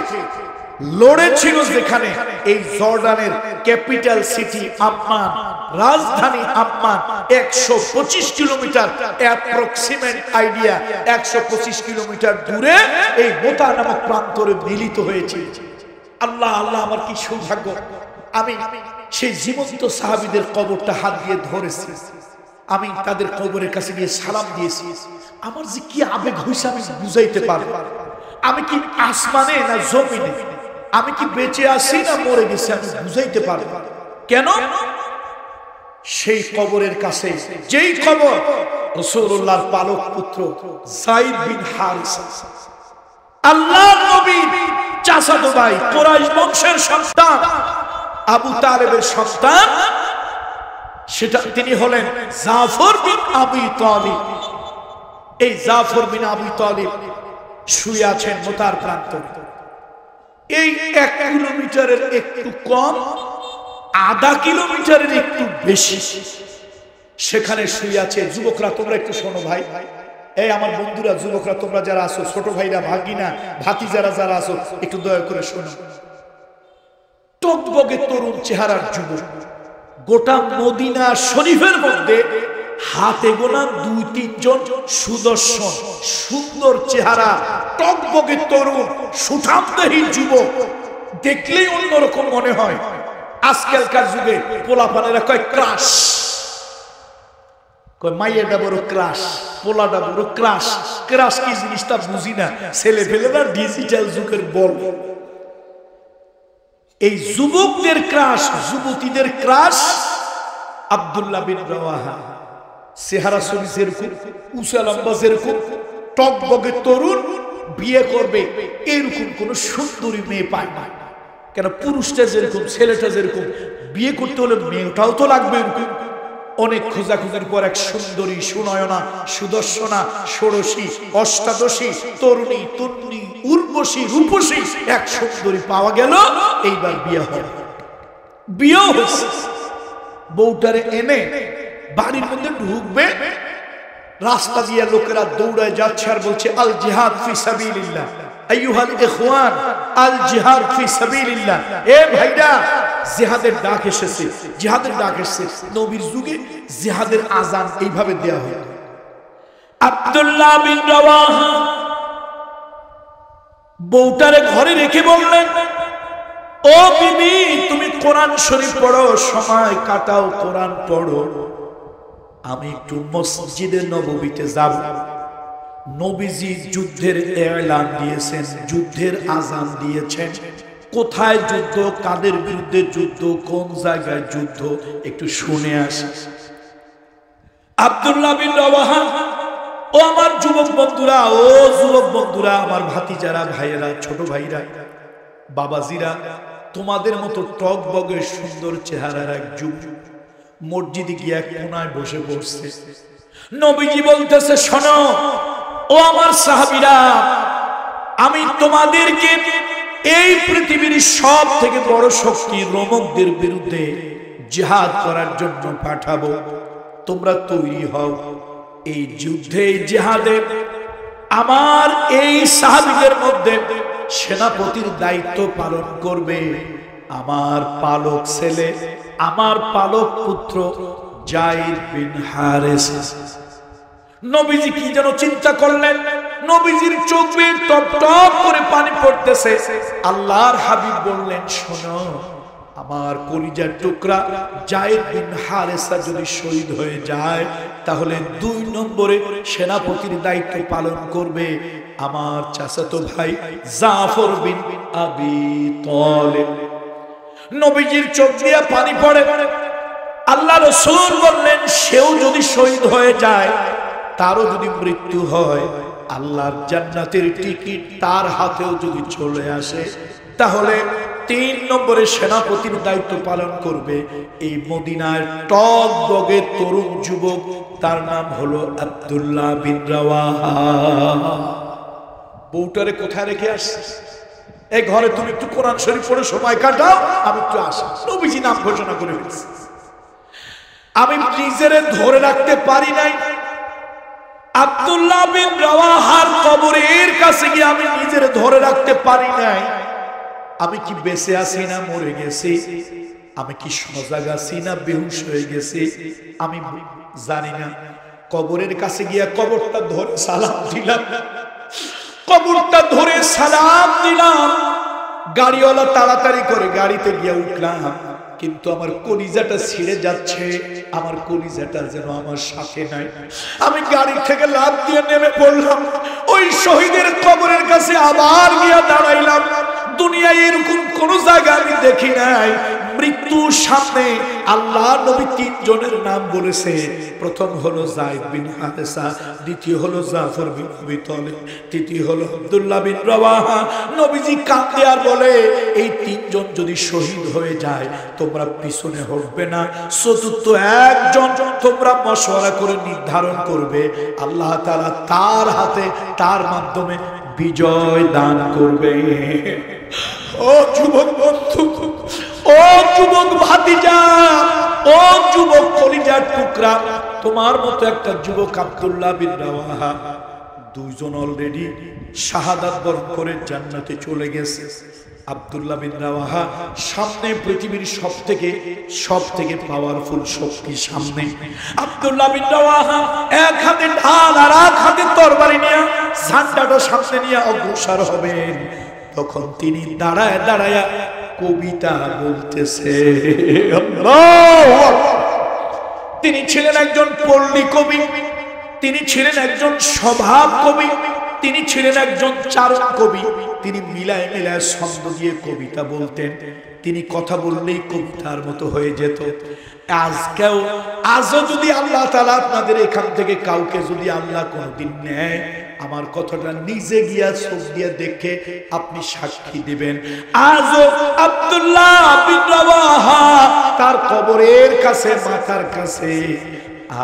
লড়েছিল যেখানে, এই জর্ডানের ক্যাপিটাল সিটি আম্মান, রাজধানী Amman, 125 kilometre approximate idea 125 kilometre দূরে এই মোতা নামক প্রান্তরে মিলিত হয়েছে। আল্লাহ আল্লাহ, আমার কি সৌভাগ্য, আমি সেই জীবন্ত সাহাবীদের কবরটা হাত দিয়ে ধরেছি, আমি তাদের কবরের কাছে গিয়ে সালাম দিয়েছি। আমার যে কি আবেগ হয়েছে আমি বুঝাইতে পারবো। আমি কি আসমানে না জমিনে, আমি কি বেঁচে আছি না মরে গেছি, আমি বুঝাইতে পারবো। কেন? সেই কবরের কাছে, যেই কবর রাসূলুল্লাহর পালক পুত্র যায়েদ বিন হারিসা, আল্লাহর নবীর চাচাতো ভাই, কুরাইশ বংশের সন্তান, আবু তালেবের সন্তান, সেটা তিনি হলেন জাফর বিন আবি তালিব। এই জাফর বিন আবি তালিব শুয়ে আছেন মোতার প্রান্তরে। এই 1 কিলোমিটারের একটু কম, আধা কিলোমিটারের একটু বেশি, সেখানে শুয়ে আছে। যুবকরা তোমরা একটু শোনো ভাই, এই আমার বন্ধুরা যুবকরা তোমরা যারা আছো, ছোট ভাইরা, ভাগিনা, ভাতিজারা যারা আছো, একটু দয়া করে শোনো। টকবগে তরুণ চেহারার যুবক, গোটা মদিনা শরীফের মধ্যে হাতে গোনা 2-3 জন সুদর্শন সুন্দর চেহারা, টকবগে তরুণ সুঠামদেহী যুবক, দেখলেই অন্যরকম মনে হয়। আজকালকার যুগে পোলাপানেরা কয় ক্রাশ, কয় মাইয়াটা বড় ক্রাশ, পোলাটা বড় ক্রাশ। ক্রাশ কি জিনিসটা বুঝি না, ছেলে ফেলেরা ডিজিটাল যুগের বল। এই যুবকদের ক্রাশ, যুবতীদের ক্রাশ আব্দুল্লাহ বিন রাওয়াহা। চেহারা শরীর যেরকম, উঁচা লম্বা যেরকম, টকবগে তরুণ, বিয়ে করবে এরকম কোন সুন্দরী মেয়ে পায় না। কেন? পুরুষটা যেরকম, ছেলেটা যেরকম, বিয়ে করতে হলে মেয়েটাও তো লাগবে এরকম। অনেক খোঁজাখুঁজির পর এক সুন্দরী, সুনয়না, সুদর্শনা, ষোড়শী, অষ্টাদশী, তরুণী, তরুণী, উর্বশী, রূপসী এক সুন্দরী পাওয়া গেল। এইবার বিয়ে হবে, বিয়েও হচ্ছে। বউটারে এনে বাড়ির মধ্যে ঢুকবে, রাস্তা দিয়ে লোকেরা দৌড়ায় যাচ্ছে আর বলছে আল জিহাদ ফি সাবিলিল্লাহ, আইয়ুহাল ইখওয়ান আল জিহাদ ফি সাবিলিল্লাহ। এ ভাইরা, জিহাদের ডাক এসেছে, জিহাদের ডাক এসেছে। নবীর যুগে জিহাদের আযান এইভাবে দেয়া হয়। আব্দুল্লাহ বিন রাওয়াহা বউটারে ঘরে রেখে বললেন, ও বিবি, তুমি কোরআন শরীফ পড়ো, সময় কাটাও, কোরআন পড়ো, আমি একটু মসজিদে নববীতে যাব। নবীজি যুদ্ধের এলান দিয়েছেন, যুদ্ধের আযান দিয়েছেন। কোথায় যুদ্ধ, কাদের বিরুদ্ধে যুদ্ধ, কোন জায়গায় যুদ্ধ, একটু শুনে আসি। আব্দুল্লাহ বিন রাওয়াহা, ও আমার যুবক বন্ধুরা, ও যুবক বন্ধুরা, আমার ভাতিজারা, ভাইয়েরা, ছোট ভাইরা, বাবাজিরা, তোমাদের মতো টকবগে সুন্দর চেহারার এক যুবক মসজিদে গিয়ে এক কোনায় বসে পড়ছে। নবীজি বলতেছে, শোনো ও আমার সাহাবীরা, আমি তোমাদেরকে এই পৃথিবীর সব থেকে বড় শক্তি রোমকদের বিরুদ্ধে জিহাদ করার জন্য পাঠাবো। তোমরা তৈরি হও। এই যুদ্ধে, জিহাদে আমার এই সাহাবীদের মধ্যে সেনাপতির দায়িত্ব পালন করবে আমার পালক ছেলে, আমার পালক পুত্র যায়েদ বিন হারিসা। নবীজি কি যেন চিন্তা করলেন, নবীজির চোখ বেয়ে টপ টপ করে পানি পড়তেছে। আল্লাহর হাবিব বললেন, শোনো, আমার কলিজার টুকরা যায়েদ বিন হারিসা যদি শহীদ হয়ে যায়, তাহলে 2 নম্বরে সেনাপতির দায়িত্ব পালন করবে আমার চাচাতো ভাই জাফর বিন আবি তালিব। নবীজির চোখ দিয়ে পানি পড়ে। আল্লাহ রাসূল বললেন, সেও যদি শহীদ হয়ে যায়, তারও যদি মৃত্যু হয়, আল্লাহর জান্নাতের টিকিট তার হাতেও যদি চলে আসে, তাহলে 3 নম্বরে সেনাপতির দায়িত্ব পালন করবে এই মদিনার টকবগে তরুণ যুবক, তার নাম হলো আব্দুল্লাহ বিন রাওয়াহা। বউটারে কোথায় রেখে আসছে? এই ঘরে তুমি একটু কোরআন শরীফ পড়ে সময় কাটাও, আমি একটু আসি। নবীজি নাম ঘোষণা করে ফেলছে। আমি নিজেরে ধরে রাখতে পারি নাই। আব্দুল্লাহ বিন রাওয়াহার কবরের কাছে গিয়ে আমি নিজেরে ধরে রাখতে পারি নাই। আমি কি বেঁচে আছি না মরে গেছি, আমি কি সজাগ আছি না বেহুশ হয়ে গেছি, আমি জানি না। কবরের কাছে গিয়া কবরটা ধরে সালাম দিলাম, কবরটা ধরে সালাম দিলাম। গাড়িওয়ালা তাড়াতাড়ি করে গাড়িতে গিয়া উঠলাম, কিন্তু আমার কলিজাটা ছিঁড়ে যাচ্ছে, আমার কলিজাটা যেন আমার সাথে নাই। আমি গাড়ি থেকে লাফ দিয়ে নেমে পড়লাম, ওই শহীদের কবরের কাছে আবার গিয়া দাঁড়াইলাম। দুনিয়ায় এরকম কোন জায়গা আমি দেখি নাই। মৃত্যুর সামনে আল্লাহ নবী তিনজনের নাম বলেছে। প্রথম হলো যায়েদ বিন হারেসা, দ্বিতীয় হলো জাফর বিন আবি তালিব, তৃতীয় হলো আব্দুল্লাহ বিন রাওয়াহা। নবীজি কাঁদে আর বলে, এই তিনজন যদি শহীদ হয়ে যায় তোমরা পিছনে হটবে না। চতুর্থ একজন তোমরা মশওয়ারা করে নির্ধারণ করবে, আল্লাহ তাআলা তার হাতে তার মাধ্যমে বিজয় দান করবে। ও যুবক বন্ধু, ও যুবক ভাতিজা, ও যুবক কলিজার টুকরা, তোমার মতো একটা যুবক আব্দুল্লাহ বিন রাওয়াহা, দুইজন অলরেডি শাহাদাত বরণ করে জান্নাতে চলে গেছে। আব্দুল্লাহ বিন রাওয়াহা সামনে, পৃথিবীর সব থেকে পাওয়ারফুল শক্তি সামনে। আব্দুল্লাহ বিন রাওয়াহা এক হাতে ঢাল আর এক হাতে তরবারি নিয়ে ঝান্ডাটা সামনে নিয়ে অগ্রসর হবেন। তখন তিনি দাঁড়ায় দাঁড়ায় কবিতা বলতেছে। তিনি ছিলেন একজন পল্লী কবি, তিনি ছিলেন একজন স্বভাব কবি, তিনি ছিলেন একজন চারণ কবি। তিনি মিলায় মিলায় ছন্দ দিয়ে কবিতা বলতেন। তিনি কথা বললেই কবিতার মতো হয়ে যেত। আজও যদি আল্লাহ তাআলা আপনাদের এখান থেকে কাউকে যদি আল্লাহ কোনদিন নেয়, আমার কথাটা নিজে গিয়া চোখ দিয়ে দেখে আপনি সাক্ষী দিবেন। আজও আব্দুল্লাহ বিন রাওয়াহা তার কবরের কাছে, মাথার কাছে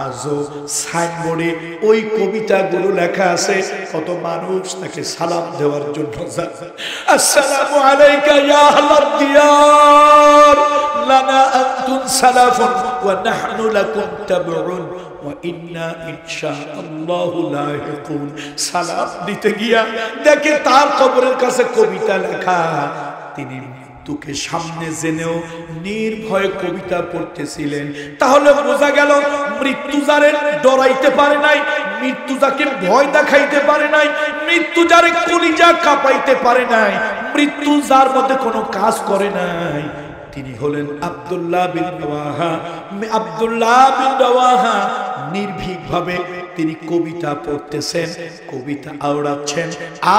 আজও সাইনবোর্ডে ওই কবিতাগুলো লেখা আছে। কত মানুষ তাকে সালাম দেওয়ার জন্য যায়। আসসালামু আলাইকা ইয়া আহলাদ দিয়ার, লানা আনতুম সালাফুন ওয়া নাহনু লাকুম তাবউন ওয়া ইন্না ইনশাআল্লাহু লাহিকুন। সালাম দিতে গিয়া দেখে তার কবরের কাছে কবিতা লেখা। তিনি মৃত্যুকে সামনে জেনেও নির্ভয়ে কবিতা পড়তেছিলেন। তাহলে বোঝা গেল মৃত্যু যারে ডরাইতে পারে নাই, মৃত্যু যাকে ভয় দেখাইতে পারে নাই, মৃত্যু যারে কলিজা কাঁপাইতে পারে নাই, মৃত্যু যার মধ্যে কোনো কাজ করে নাই, তিনি হলেন আব্দুল্লাহ বিন রাওয়াহা। আব্দুল্লাহ বিন রাওয়াহা নির্ভীকভাবে তিনি কবিতা পড়তেছেন, কবিতা আওড়াচ্ছেন,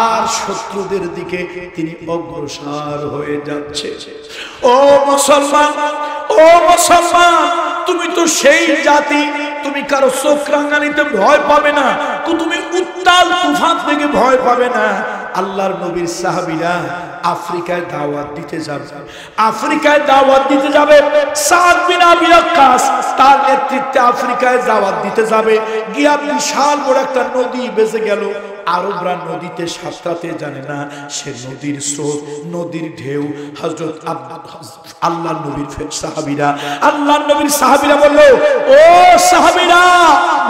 আর শত্রুদের দিকে তিনি অগ্রসর হয়ে যাচ্ছে। ও মুসলমান, ও মুসলমান, তুমি তো সেই জাতি, তুমি কারো চোখ রাঙানিতে ভয় পাবে না, তুমি উত্তাল তুফান থেকে ভয় পাবে না। আল্লাহর নবীর সাহাবীরা আফ্রিকায় দাওয়াত দিতে যাবে, আফ্রিকায় দাওয়াত দিতে যাবে। সাদ বিন আবি ওয়াক্কাস তার নেতৃত্বে আফ্রিকায় দাওয়াত দিতে যাবে। গিয়া বিশাল বড় একটা নদী বেজে গেল। আরবরা নদীতে সাঁতরাতে জানে না, সে নদীর স্রোত, নদীর ঢেউ। হযরত আল্লাহর নবীর সাহাবীরা, আল্লাহর নবীর সাহাবীরা বলল, ও সাহাবীরা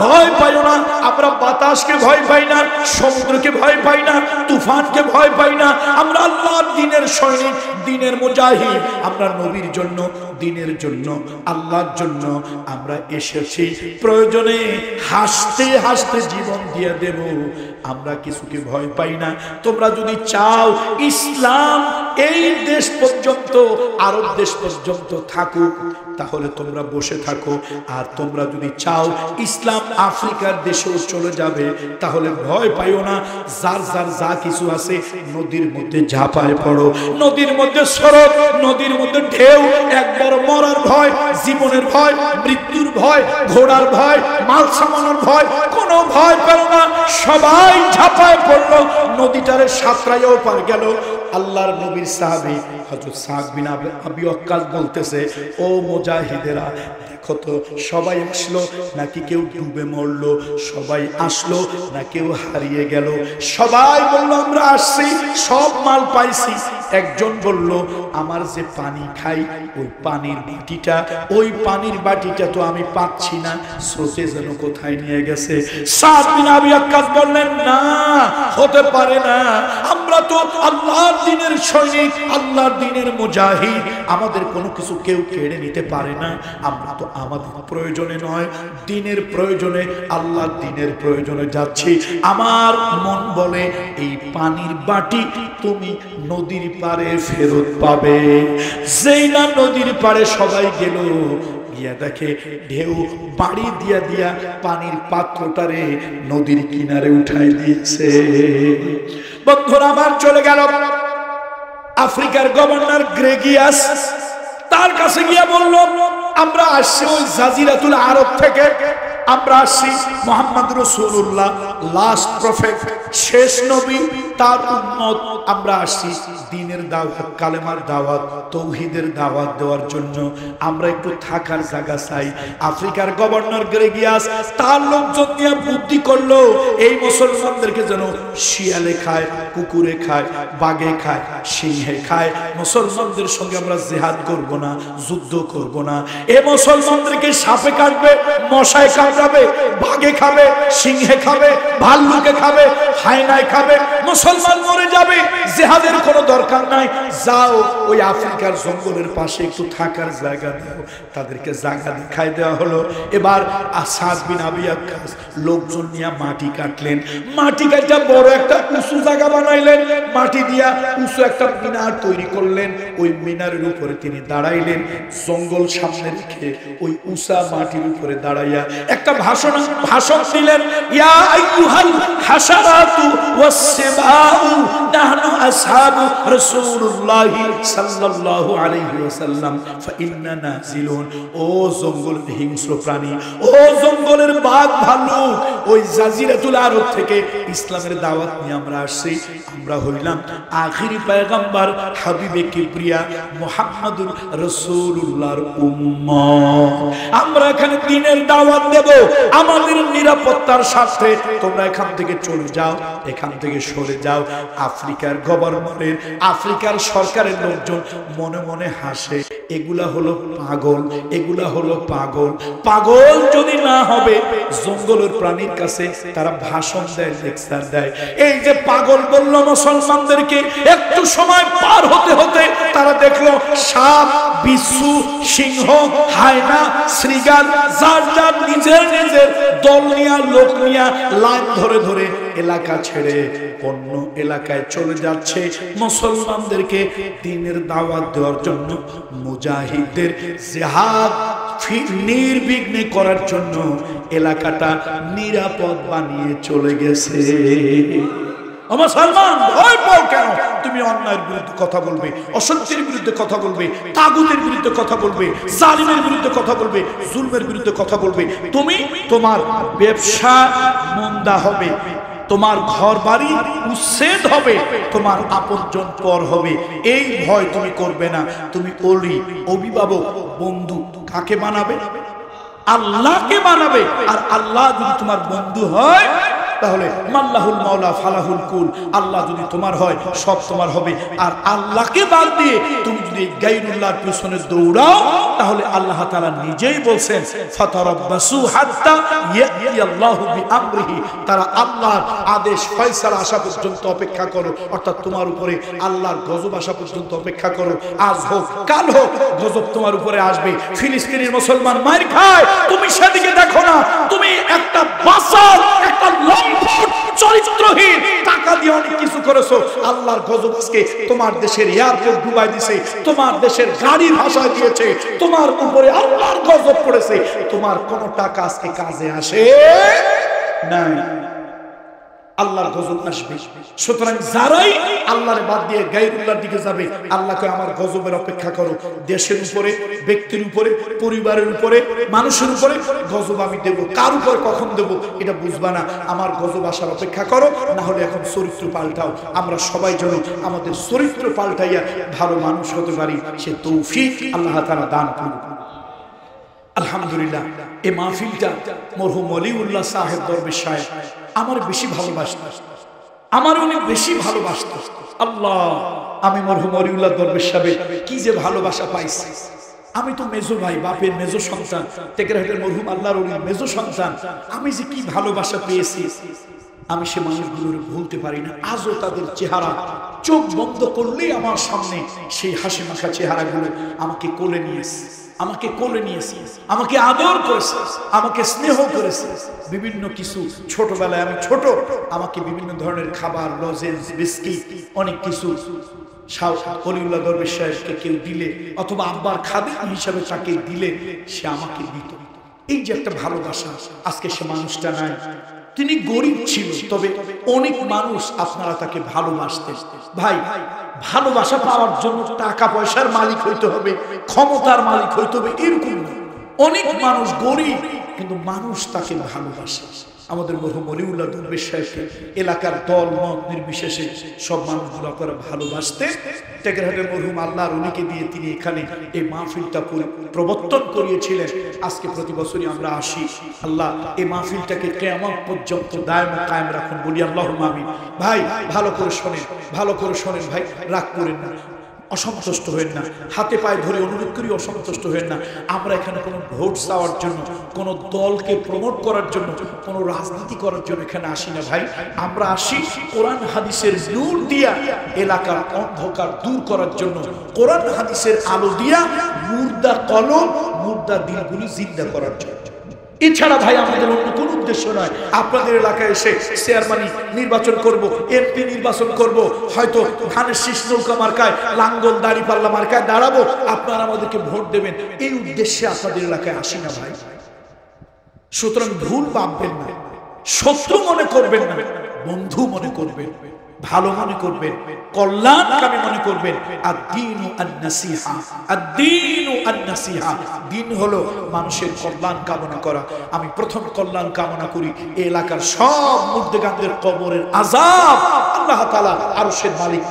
ভয় পাইও না, আমরা বাতাসকে ভয় পাই না, সমুদ্রকে ভয় পাই না, তুফানকে ভয় পাই না। আমরা আল্লাহর দ্বীনের সৈনিক, দ্বীনের মুজাহিদ। আমরা নবীর জন্য, দ্বীনের জন্য, আল্লাহর জন্য আমরা এসেছি। প্রয়োজনে হাসতে হাসতে জীবন দিয়ে দেব, আমরা কিছুকে ভয় পাই না। তোমরা যদি চাও ইসলাম এই দেশ পর্যন্ত, আরব দেশ পর্যন্ত থাকুক, তাহলে তোমরা বসে থাকো। আর তোমরা যদি চাও ইসলাম আফ্রিকার দেশেও চলে যাবে, তাহলে ভয় পাইও না। যার যার যা কিছু আছে নদীর মধ্যে ঝাঁপায় পড়ো, নদীর মধ্যে স্রোত, নদীর মধ্যে ঢেউ। একবার মরার ভয়, জীবনের ভয়, মৃত্যুর ভয়, ঘোড়ার ভয়, মাল সামানোর ভয়, কোনো ভয় পেল না। সবাই ঝাঁপায় পড়লো, নদীটারে সাঁতরাইয়াও পার গেল। আল্লাহর নবীর সাহাবী হযরত সাদ বিন আবি ওয়াক্কাস বলতেছে, ও মুজাহিদেরা, কত সবাই আসলো নাকি কেউ ডুবে মরলো, সবাই আসলো না কেউ হারিয়ে গেল? সবাই বলল আমরা আসছি, সব মাল পাইছি। একজন বলল আমার যে পানি খাই ওই পানির বাটিটা, ওই পানির বাটিটা তো আমি পাচ্ছি না, স্রোতে যেন কোথায় নিয়ে গেছে। সাদ বিন আবি ওয়াক্কাস বললেন না, হতে পারে না, আমরা তো আল্লাহর দ্বীনের সৈনিক, আল্লাহর দ্বীনের মুজাহিদ, আমাদের কোনো কিছু কেউ কেড়ে নিতে পারে না। আমরা তো আমাদের প্রয়োজনে নয়, দ্বীনের প্রয়োজনে, আল্লাহর দ্বীনের প্রয়োজনে যাচ্ছি। আমার মন বলে এই পানির বাটি তুমি নদীর পারে ফেরত পাবে। যেই না নদীর পারে সবাই গেল, গিয়া দেখে ঢেউ বাড়ি দিয়া দিয়া পানির পাত্রটারে নদীর কিনারে উঠাই দিয়েছে। বন্ধুরা আমার চলে গেল আফ্রিকার গভর্নর গ্রেগিয়াস, তার কাছে গিয়া বলল আমরা আসছি ওই জাজিরাতুল আরব থেকে, আমরা আসছি মুহাম্মদ রাসূলুল্লাহ লাস্ট প্রফেট, শেষ নবী, তার উম্মত, আমরা আসছি দ্বীনের দাওয়াত, কালেমার দাওয়াত, তৌহিদের দাওয়াত দেওয়ার জন্য। আমরা একটু থাকার জায়গা চাই। আফ্রিকার গভর্নর গ্রেগিয়াস তার লোকজন নিয়ে বুদ্ধি করলো এই মুসলমানদেরকে যেন শিয়ালে খায়, কুকুরে খায়, বাঘে খায়, সিংহে খায়, মুসলমানদের সঙ্গে আমরা জিহাদ করব না, যুদ্ধ করব না। এই মুসলমানদেরকে সাপে কাটবে, মশায় কাটবে, বাঘে খাবে, সিংহে খাবে, ভাল্লুকে খাবে, হায়নায় খাবে, মুসলমান মরে যাবে, জিহাদের কোনো দরকার নাই। যাও ওই আফ্রিকার জঙ্গলের পাশে একটু থাকার জায়গা দাও। তাদেরকে জায়গা দেখাই দেওয়া হলো। এবার সাদ বিন আবি ওয়াক্কাস লোকজন নিয়ে মাটি কাটলেন, মাটি কাটা বড় একটা উঁচু জায়গা বানাইলেন, মাটি দিয়া উঁচু একটা মিনার তৈরি করলেন। ওই মিনারের উপরে তিনি দাঁড়াইলেন, জঙ্গল সামনে রেখে ওই উঁচা মাটির উপরে দাঁড়াইয়া একটা ভাষণ দিলেন, ইয়া আইয়ুহাল হাশারাতু ওয়াস সিবাউ নাহনু আসহাবু রাসূলুল্লাহি সাল্লাল্লাহু আলাইহি ওয়াসাল্লাম ফাইন্না নাজিলুন। ও জঙ্গলের হিংস্র প্রাণী, ও জঙ্গলের বাঘ ভাল্লুক, ওই জাজিরাতুল আরব থেকে ইসলামের দাওয়াত নিয়ে আমরা আসছি। আমরা হইলাম আখিরি পয়গম্বর হাবিবে কিবরিয়া মুহাম্মদুর রাসূলুল্লাহর উম্মত। আমরা এখানে দ্বীনের দাওয়াত দেব আমাদের নিরাপত্তার স্বার্থে। তোমরা এখান থেকে চলে যাও, এখান থেকে সরে যাও। আফ্রিকার গভর্নরের, আফ্রিকার সরকারের লোকজন মনে মনে হাসে, এগুলা হলো পাগল, এগুলা হলো পাগল। পাগল যদি না হবে জঙ্গলের প্রাণীর কাছে তারা ভাষণ দেয়, লেকচার দেয়। এই যে পাগল বলল মুসলমানদেরকে, একটু সময় পার হতে হতে তারা দেখলো সাপ, বিচ্ছু, সিংহ, হায়না, শ্রীগাল যার যার নিজের নিজের দল নিয়া, লোক নিয়া লাইন ধরে ধরে এলাকা ছেড়ে অন্য এলাকায় চলে যাচ্ছে মুসলমানদেরকে দ্বীনের দাওয়াত দেওয়ার জন্য, মুজাহিদদের জিহাদ নির্বিঘ্নে করার জন্য এলাকাটা নিরাপদ বানিয়ে চলে গেছে। আমার সালমান ভয় পাও কেন? তুমি অন্যায়ের বিরুদ্ধে কথা বলবে, অসত্যের বিরুদ্ধে কথা বলবে, তাগুতের বিরুদ্ধে কথা বলবে, জালিমের বিরুদ্ধে কথা বলবে, জুলমের বিরুদ্ধে কথা বলবে। তুমি, তোমার ব্যবসা মন্দা হবে, তোমার ঘর বাড়ি উচ্ছেদ হবে, তোমার আপনজন পর হবে। এই ভয় তুমি করবে না। তুমি ওলি, অভিভাবক, বন্ধু কাকে বানাবে? আল্লাহকে বানাবে। আর আল্লাহ যদি তোমার বন্ধু হয় তাহলে মাল্লাহুল মাওলা ফালাহুল কুল, আল্লাহ যদি তোমার হয় সব তোমার হবে। আর আল্লাহকে বাদ দিয়ে তুমি যদি গায়রুল্লাহর পিছনে দৌড়াও তাহলে আল্লাহ তাআলা নিজেই বলছেন ফাতারাব্বাসু হাত্তা ইয়াতিয়াল্লাহু বিআমরিহি, তারা আল্লাহর আদেশ ফয়সালা আসা পর্যন্ত অপেক্ষা করো। অর্থাৎ তোমার উপরে আল্লাহর গজব আসা পর্যন্ত অপেক্ষা করো। আজ হোক কাল হোক গজব তোমার উপরে আসবে। ফিলিস্তিনের মুসলমান মার খায়, তুমি সেদিকে দেখো না। তুমি একটা বাসার, একটা চরিত্রহীন, টাকা দিয়ে অনেক কিছু করেছো, আল্লাহর গজব আজকে তোমার দেশের এয়ারপোর্ট ডুবাই দিয়েছে, তোমার দেশের গাড়ি ভাসায় দিয়েছে, তোমার উপরে আল্লাহর গজব পড়েছে। তোমার কোন টাকা আজকে কাজে আসে নাই, আল্লাহর গজব আসবে। সুতরাং যারাই আল্লাহর বাদ দিয়ে গায়রুল্লাহর দিকে যাবে, আল্লাহকে আমার গজবের অপেক্ষা করো। দেশের উপরে, ব্যক্তির উপরে, পরিবারের উপরে, মানুষের উপরে গজব আমি দেব। কার উপরে কখন দেব এটা বুঝবা না। আমার গজব আসার অপেক্ষা করো, না হলে এখন চরিত্র পাল্টাও। আমরা সবাই যেন আমাদের চরিত্র পাল্টাইয়া ভালো মানুষ হতে পারি, সে তৌফিক আল্লাহ তাআলা দান করুন। আলহামদুলিল্লাহ এই মাহফিলটা মরহুম ওলিউল্লাহ সাহেব দরবেশ সাহেব আমার বেশি ভালোবাসতেন, আমার উনি বেশি ভালোবাসতেন। আল্লাহ, আমি মরহুম ওলিউল্লাহ দরবেশ সাহেব কি যে ভালোবাসা পাইছি। আমি তো মেজো ভাই, বাপের মেজো সন্তান, টেকেরহাটের মরহুম আল্লাহর ওলির মেজো সন্তান। আমি যে কি ভালোবাসা পেয়েছি আমি সে মানুষগুলোর ভুলতে পারি না। আজও তাদের চেহারা চোখ বন্ধ করলেই আমার সামনে সেই হাসি মাখা চেহারাগুলো আমাকে কোলে নিয়েছে, আমাকে কোলে নিয়েছে, আমাকে আদর করেছে, আমাকে স্নেহ করেছে। বিভিন্ন কিছু ছোটবেলায় আমি ছোট, আমাকে বিভিন্ন ধরনের খাবার, লজেন্স, বিস্কিট, অনেক কিছু ওলিউল্লাহ দরবেশ সাহেবকে কেউ দিলে অথবা আব্বার খাদিম হিসাবে তাকে দিলে সে আমাকে দিত। এই যে একটা ভালোবাসা, আজকে সে মানুষটা নাই। তিনি গরিব ছিল, তবে অনেক মানুষ আপনারা তাকে ভালোবাসতেন। ভাই, ভালোবাসা পাওয়ার জন্য টাকা পয়সার মালিক হইতে হবে, ক্ষমতার মালিক হইতে হবে এরকম না। অনেক মানুষ গরিব কিন্তু মানুষ তাকে ভালোবাসে। আমাদের মরহুম ওলিউল্লাহ দরবেশ সাহেবকে এলাকার দল মত নির্বিশেষে সব মানুষগুলো আপনারা ভালোবাসতেন। টেকেরহাটের মরহুম আল্লাহর ওলিকে দিয়ে তিনি এখানে এই মাহফিলটা প্রবর্তন করিয়েছিলেন। আজকে প্রতি বছরই আমরা আসি। আল্লাহ এই মাহফিলটাকে কিয়ামত পর্যন্ত দায়ম কায়েম রাখুন, বলি আল্লাহুম্মা আমিন। ভাই ভালো করে শোনেন, ভালো করে শোনেন ভাই, রাগ করেন না, অসন্তুষ্ট হবেন না, হাতে পায়ে ধরে অনুরোধ করি অসন্তুষ্ট হবেন না। আমরা এখানে কোনো ভোট চাওয়ার জন্য, কোনো দলকে প্রমোট করার জন্য, কোনো রাজনীতি করার জন্য এখানে আসি না ভাই। আমরা আসি কোরআন হাদিসের নূর দিয়া এলাকার অন্ধকার দূর করার জন্য, কোরআন হাদিসের আলো দিয়া মুর্দা কলম, মুর্দা দিলগুলি জিন্দা করার জন্য। এছাড়া ভাই আমাদের অন্য কোন উদ্দেশ্য নয়। আপনাদের এলাকায় এসে চেয়ারম্যান নির্বাচন করব, এমপি নির্বাচন করব, হয়তো ধানের শীষ নৌকা মার্কায়, লাঙ্গল দাড়িপাল্লা মার্কায় দাঁড়াবো, আপনারা আমাদেরকে ভোট দেবেন, এই উদ্দেশ্যে আপনাদের এলাকায় আসি না ভাই। সুতরাং ভুল ভাববেন না, শত্রু মনে করবেন না, বন্ধু মনে করবেন, ভালো মনে করবেন, কল্যাণকামী মনে করবেন। আদ-দীনু আন-নাসিহা, আদ-দীনু আন-নাসিহা, দিন হলো মানুষের কল্যাণ কামনা করা। আমি প্রথম কল্যাণ কামনা করি এই এলাকার সব মুর্দেগানদের কবরের আযাব আল্লাহ তাআলা আরশের মালিক